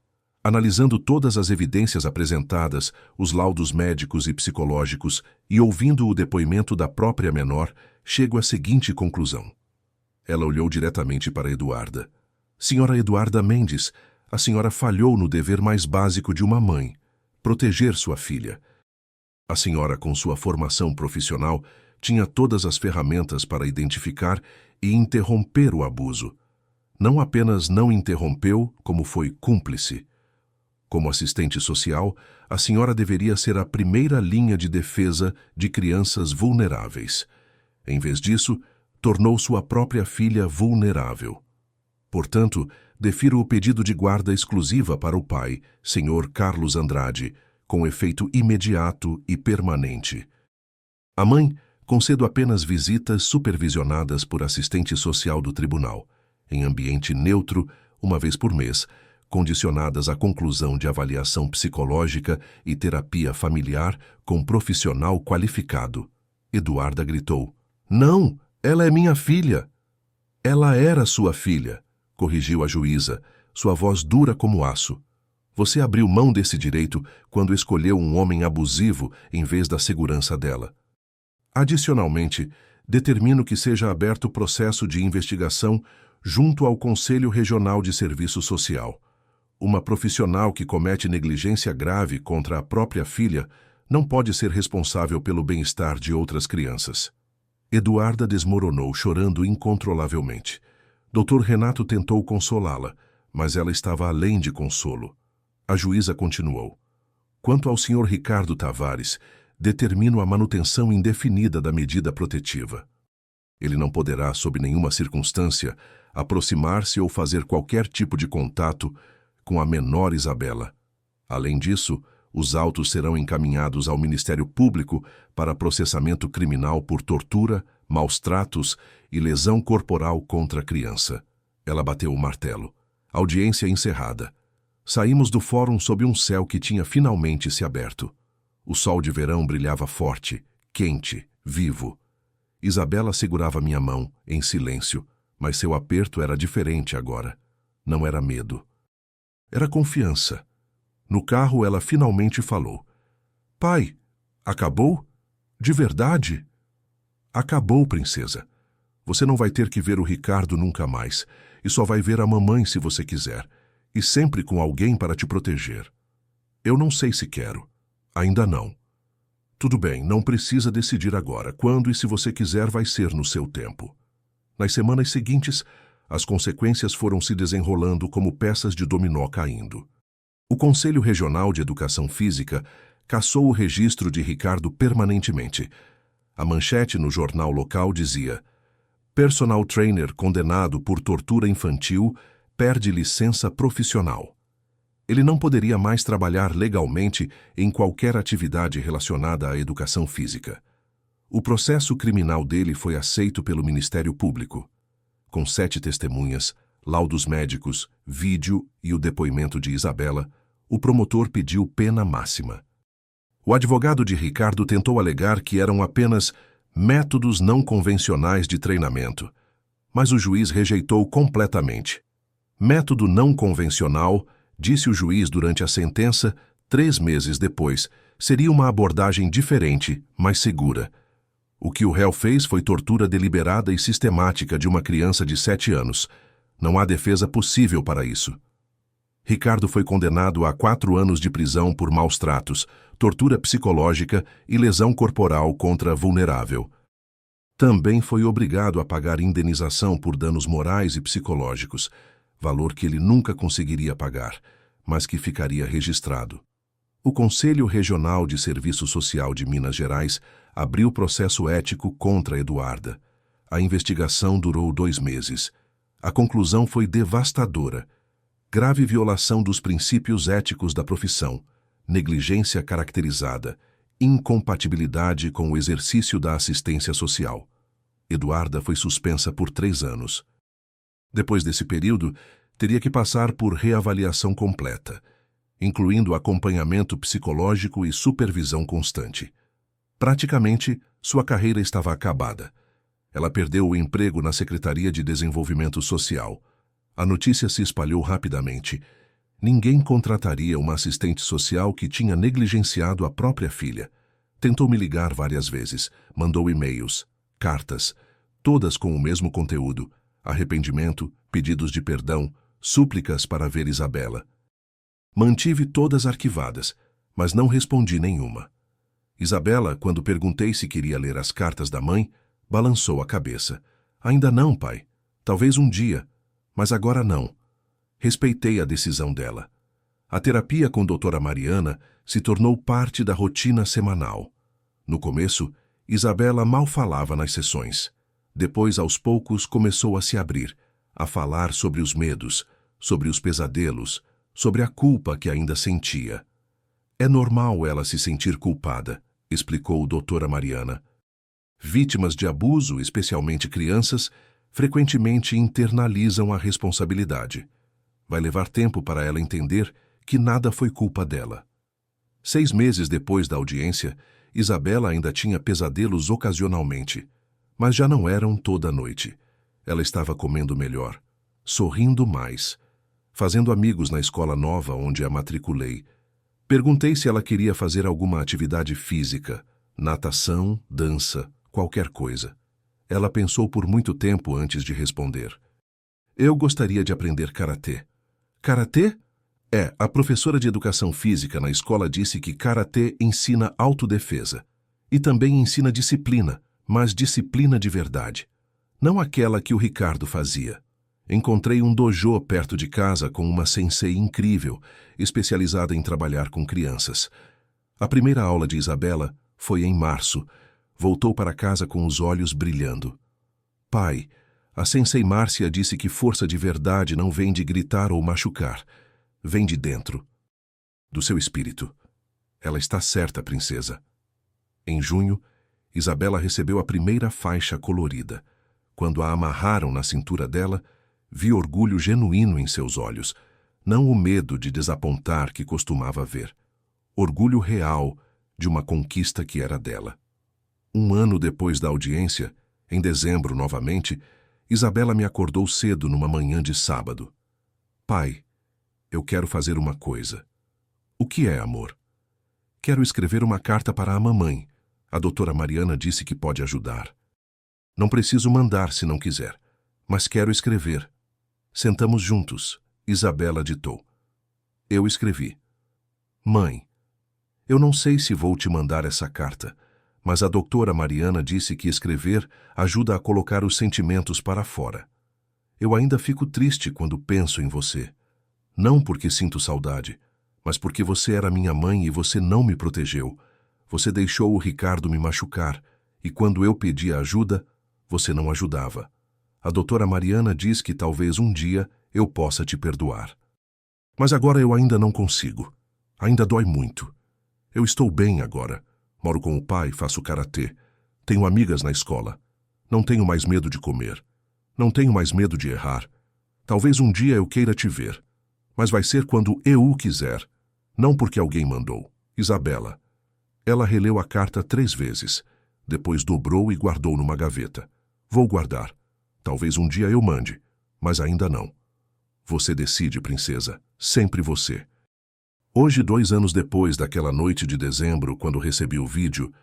Analisando todas as evidências apresentadas, os laudos médicos e psicológicos, e ouvindo o depoimento da própria menor, chego à seguinte conclusão. Ela olhou diretamente para Eduarda. Senhora Eduarda Mendes, a senhora falhou no dever mais básico de uma mãe, proteger sua filha. A senhora, com sua formação profissional, tinha todas as ferramentas para identificar e interromper o abuso. Não apenas não interrompeu, como foi cúmplice. Como assistente social, a senhora deveria ser a primeira linha de defesa de crianças vulneráveis. Em vez disso, tornou sua própria filha vulnerável. Portanto, defiro o pedido de guarda exclusiva para o pai, Sr. Carlos Andrade, com efeito imediato e permanente. A mãe, concedo apenas visitas supervisionadas por assistente social do tribunal, em ambiente neutro, uma vez por mês, condicionadas à conclusão de avaliação psicológica e terapia familiar com profissional qualificado. Eduarda gritou: "Não, ela é minha filha." "Ela era sua filha", corrigiu a juíza, sua voz dura como aço. "Você abriu mão desse direito quando escolheu um homem abusivo em vez da segurança dela. Adicionalmente, determino que seja aberto processo de investigação junto ao Conselho Regional de Serviço Social. Uma profissional que comete negligência grave contra a própria filha não pode ser responsável pelo bem-estar de outras crianças." Eduarda desmoronou, chorando incontrolavelmente. Dr. Renato tentou consolá-la, mas ela estava além de consolo. A juíza continuou: "Quanto ao Sr. Ricardo Tavares, determino a manutenção indefinida da medida protetiva. Ele não poderá, sob nenhuma circunstância, aproximar-se ou fazer qualquer tipo de contato com a menor Isabela. Além disso, os autos serão encaminhados ao Ministério Público para processamento criminal por tortura, maus-tratos e lesão corporal contra a criança." Ela bateu o martelo. Audiência encerrada. Saímos do fórum sob um céu que tinha finalmente se aberto. O sol de verão brilhava forte, quente, vivo. Isabela segurava minha mão, em silêncio, mas seu aperto era diferente agora. Não era medo. Era confiança. No carro, ela finalmente falou: "Pai, acabou? De verdade?" "Acabou, princesa. Você não vai ter que ver o Ricardo nunca mais, e só vai ver a mamãe se você quiser, e sempre com alguém para te proteger." "Eu não sei se quero. Ainda não." "Tudo bem, não precisa decidir agora. Quando e se você quiser vai ser no seu tempo." Nas semanas seguintes, as consequências foram se desenrolando como peças de dominó caindo. O Conselho Regional de Educação Física cassou o registro de Ricardo permanentemente. A manchete no jornal local dizia: "Personal trainer condenado por tortura infantil perde licença profissional." Ele não poderia mais trabalhar legalmente em qualquer atividade relacionada à educação física. O processo criminal dele foi aceito pelo Ministério Público. Com 7 testemunhas, laudos médicos, vídeo e o depoimento de Isabela, o promotor pediu pena máxima. O advogado de Ricardo tentou alegar que eram apenas métodos não convencionais de treinamento, mas o juiz rejeitou completamente. "Método não convencional", disse o juiz durante a sentença, 3 meses depois, seria uma abordagem diferente, mais segura. O que o réu fez foi tortura deliberada e sistemática de uma criança de 7 anos. Não há defesa possível para isso. Ricardo foi condenado a 4 anos de prisão por maus-tratos, tortura psicológica e lesão corporal contra vulnerável. Também foi obrigado a pagar indenização por danos morais e psicológicos, valor que ele nunca conseguiria pagar, mas que ficaria registrado. O Conselho Regional de Serviço Social de Minas Gerais abriu processo ético contra Eduarda. A investigação durou 2 meses. A conclusão foi devastadora. Grave violação dos princípios éticos da profissão, negligência caracterizada, incompatibilidade com o exercício da assistência social. Eduarda foi suspensa por 3 anos. Depois desse período, teria que passar por reavaliação completa, incluindo acompanhamento psicológico e supervisão constante. Praticamente, sua carreira estava acabada. Ela perdeu o emprego na Secretaria de Desenvolvimento Social. A notícia se espalhou rapidamente. Ninguém contrataria uma assistente social que tinha negligenciado a própria filha. Tentou me ligar várias vezes, mandou e-mails, cartas, todas com o mesmo conteúdo: arrependimento, pedidos de perdão, súplicas para ver Isabela. Mantive todas arquivadas, mas não respondi nenhuma. Isabela, quando perguntei se queria ler as cartas da mãe, balançou a cabeça. "Ainda não, pai. Talvez um dia, mas agora não." Respeitei a decisão dela. A terapia com doutora Mariana se tornou parte da rotina semanal. No começo, Isabela mal falava nas sessões. Depois, aos poucos, começou a se abrir. a falar sobre os medos, sobre os pesadelos, sobre a culpa que ainda sentia. É normal ela se sentir culpada, explicou doutora Mariana. Vítimas de abuso, especialmente crianças, frequentemente internalizam a responsabilidade. Vai levar tempo para ela entender que nada foi culpa dela. 6 meses depois da audiência, Isabela ainda tinha pesadelos ocasionalmente, mas já não eram toda noite. Ela estava comendo melhor, sorrindo mais, fazendo amigos na escola nova onde a matriculei. Perguntei se ela queria fazer alguma atividade física, natação, dança, qualquer coisa. Ela pensou por muito tempo antes de responder. Eu gostaria de aprender karatê. Karatê? A professora de educação física na escola disse que karatê ensina autodefesa. E também ensina disciplina, mas disciplina de verdade. Não aquela que o Ricardo fazia. Encontrei um dojo perto de casa com uma sensei incrível, especializada em trabalhar com crianças. A primeira aula de Isabela foi em março. Voltou para casa com os olhos brilhando. Pai, a sensei Márcia disse que força de verdade não vem de gritar ou machucar. Vem de dentro. Do seu espírito. Ela está certa, princesa. Em junho, Isabela recebeu a primeira faixa colorida. Quando a amarraram na cintura dela, vi orgulho genuíno em seus olhos, não o medo de desapontar que costumava ver. Orgulho real de uma conquista que era dela. 1 ano depois da audiência, em dezembro novamente, Isabela me acordou cedo numa manhã de sábado. Pai, eu quero fazer uma coisa. O que é, amor? Quero escrever uma carta para a mamãe. A doutora Mariana disse que pode ajudar. Não preciso mandar se não quiser, mas quero escrever. Sentamos juntos. Isabela ditou. Eu escrevi. Mãe, eu não sei se vou te mandar essa carta, mas a doutora Mariana disse que escrever ajuda a colocar os sentimentos para fora. Eu ainda fico triste quando penso em você. Não porque sinto saudade, mas porque você era minha mãe e você não me protegeu. Você deixou o Ricardo me machucar, e quando eu pedi ajuda, você não ajudava. A doutora Mariana diz que talvez um dia eu possa te perdoar. Mas agora eu ainda não consigo. Ainda dói muito. Eu estou bem agora. Moro com o pai, faço karatê. Tenho amigas na escola. Não tenho mais medo de comer. Não tenho mais medo de errar. Talvez um dia eu queira te ver. Mas vai ser quando eu quiser. Não porque alguém mandou. Isabela. Ela releu a carta 3 vezes. Depois dobrou e guardou numa gaveta. Vou guardar. Talvez um dia eu mande, mas ainda não. Você decide, princesa. Sempre você. Hoje, 2 anos depois daquela noite de dezembro, quando recebi o vídeo,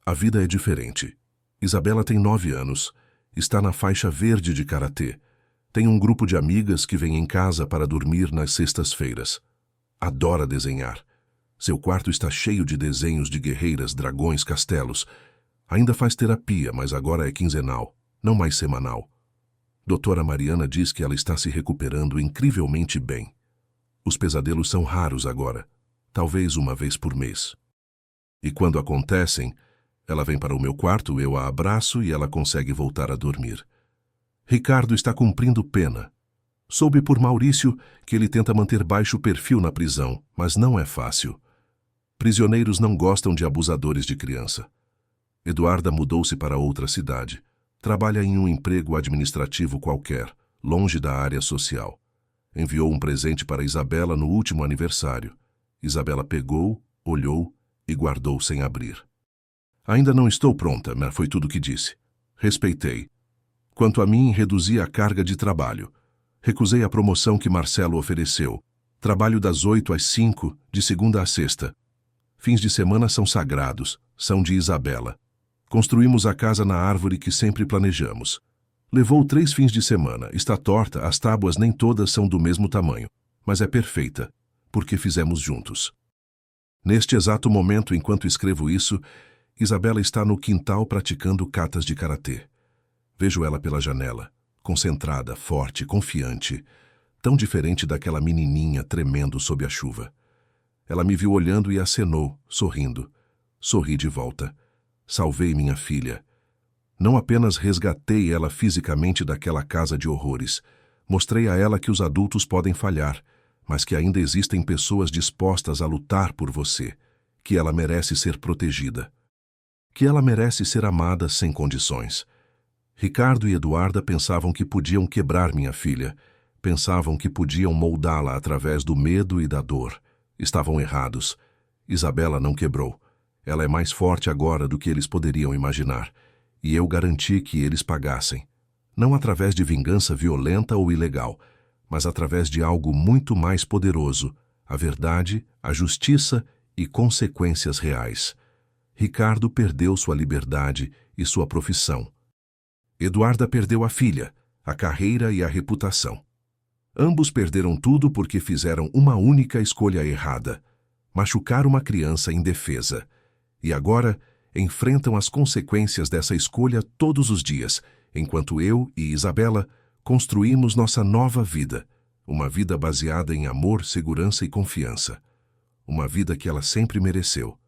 a vida é diferente. Isabela tem 9 anos. Está na faixa verde de karatê. Tem um grupo de amigas que vem em casa para dormir nas sextas-feiras. Adora desenhar. Seu quarto está cheio de desenhos de guerreiras, dragões, castelos. Ainda faz terapia, mas agora é quinzenal, não mais semanal. Doutora Mariana diz que ela está se recuperando incrivelmente bem. Os pesadelos são raros agora, talvez uma vez por mês. E quando acontecem, ela vem para o meu quarto, eu a abraço e ela consegue voltar a dormir. Ricardo está cumprindo pena. Soube por Maurício que ele tenta manter baixo perfil na prisão, mas não é fácil. Prisioneiros não gostam de abusadores de criança. Eduarda mudou-se para outra cidade. Trabalha em um emprego administrativo qualquer, longe da área social. Enviou um presente para Isabela no último aniversário. Isabela pegou, olhou e guardou sem abrir. Ainda não estou pronta, mas foi tudo o que disse. Respeitei. Quanto a mim, reduzi a carga de trabalho. Recusei a promoção que Marcelo ofereceu. Trabalho das 8 às 5, de segunda a sexta. Fins de semana são sagrados, são de Isabela. Construímos a casa na árvore que sempre planejamos. Levou 3 fins de semana, está torta, as tábuas nem todas são do mesmo tamanho, mas é perfeita, porque fizemos juntos. Neste exato momento, enquanto escrevo isso, Isabela está no quintal praticando catas de karatê. Vejo ela pela janela, concentrada, forte, confiante, tão diferente daquela menininha tremendo sob a chuva. Ela me viu olhando e acenou, sorrindo. Sorri de volta. Salvei minha filha. Não apenas resgatei ela fisicamente daquela casa de horrores, Mostrei a ela que os adultos podem falhar, mas que ainda existem pessoas dispostas a lutar por você, que ela merece ser protegida, que ela merece ser amada sem condições. Ricardo e Eduarda pensavam que podiam quebrar minha filha, pensavam que podiam moldá-la através do medo e da dor. Estavam errados. Isabela não quebrou. Ela é mais forte agora do que eles poderiam imaginar, e eu garanti que eles pagassem. Não através de vingança violenta ou ilegal, mas através de algo muito mais poderoso, a verdade, a justiça e consequências reais. Ricardo perdeu sua liberdade e sua profissão. Eduarda perdeu a filha, a carreira e a reputação. Ambos perderam tudo porque fizeram uma única escolha errada: machucar uma criança indefesa. E agora enfrentam as consequências dessa escolha todos os dias, enquanto eu e Isabela construímos nossa nova vida, uma vida baseada em amor, segurança e confiança. Uma vida que ela sempre mereceu.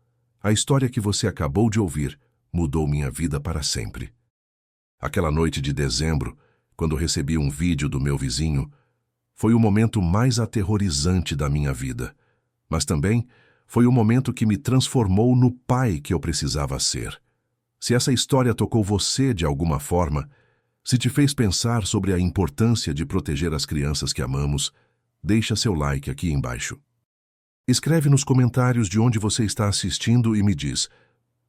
A história que você acabou de ouvir mudou minha vida para sempre. Aquela noite de dezembro, quando recebi um vídeo do meu vizinho, foi o momento mais aterrorizante da minha vida, mas também foi o momento que me transformou no pai que eu precisava ser. Se essa história tocou você de alguma forma, se te fez pensar sobre a importância de proteger as crianças que amamos, deixa seu like aqui embaixo. Escreve nos comentários de onde você está assistindo e me diz: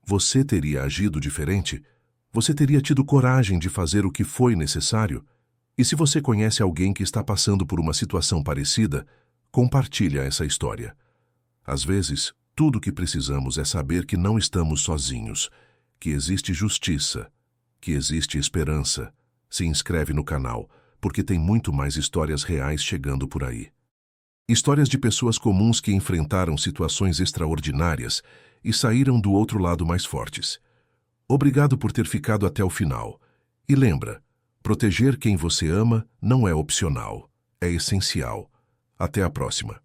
você teria agido diferente? Você teria tido coragem de fazer o que foi necessário? E se você conhece alguém que está passando por uma situação parecida, compartilha essa história. Às vezes, tudo o que precisamos é saber que não estamos sozinhos, que existe justiça, que existe esperança. Se inscreve no canal, porque tem muito mais histórias reais chegando por aí. Histórias de pessoas comuns que enfrentaram situações extraordinárias e saíram do outro lado mais fortes. Obrigado por ter ficado até o final. E lembra, proteger quem você ama não é opcional, é essencial. Até a próxima.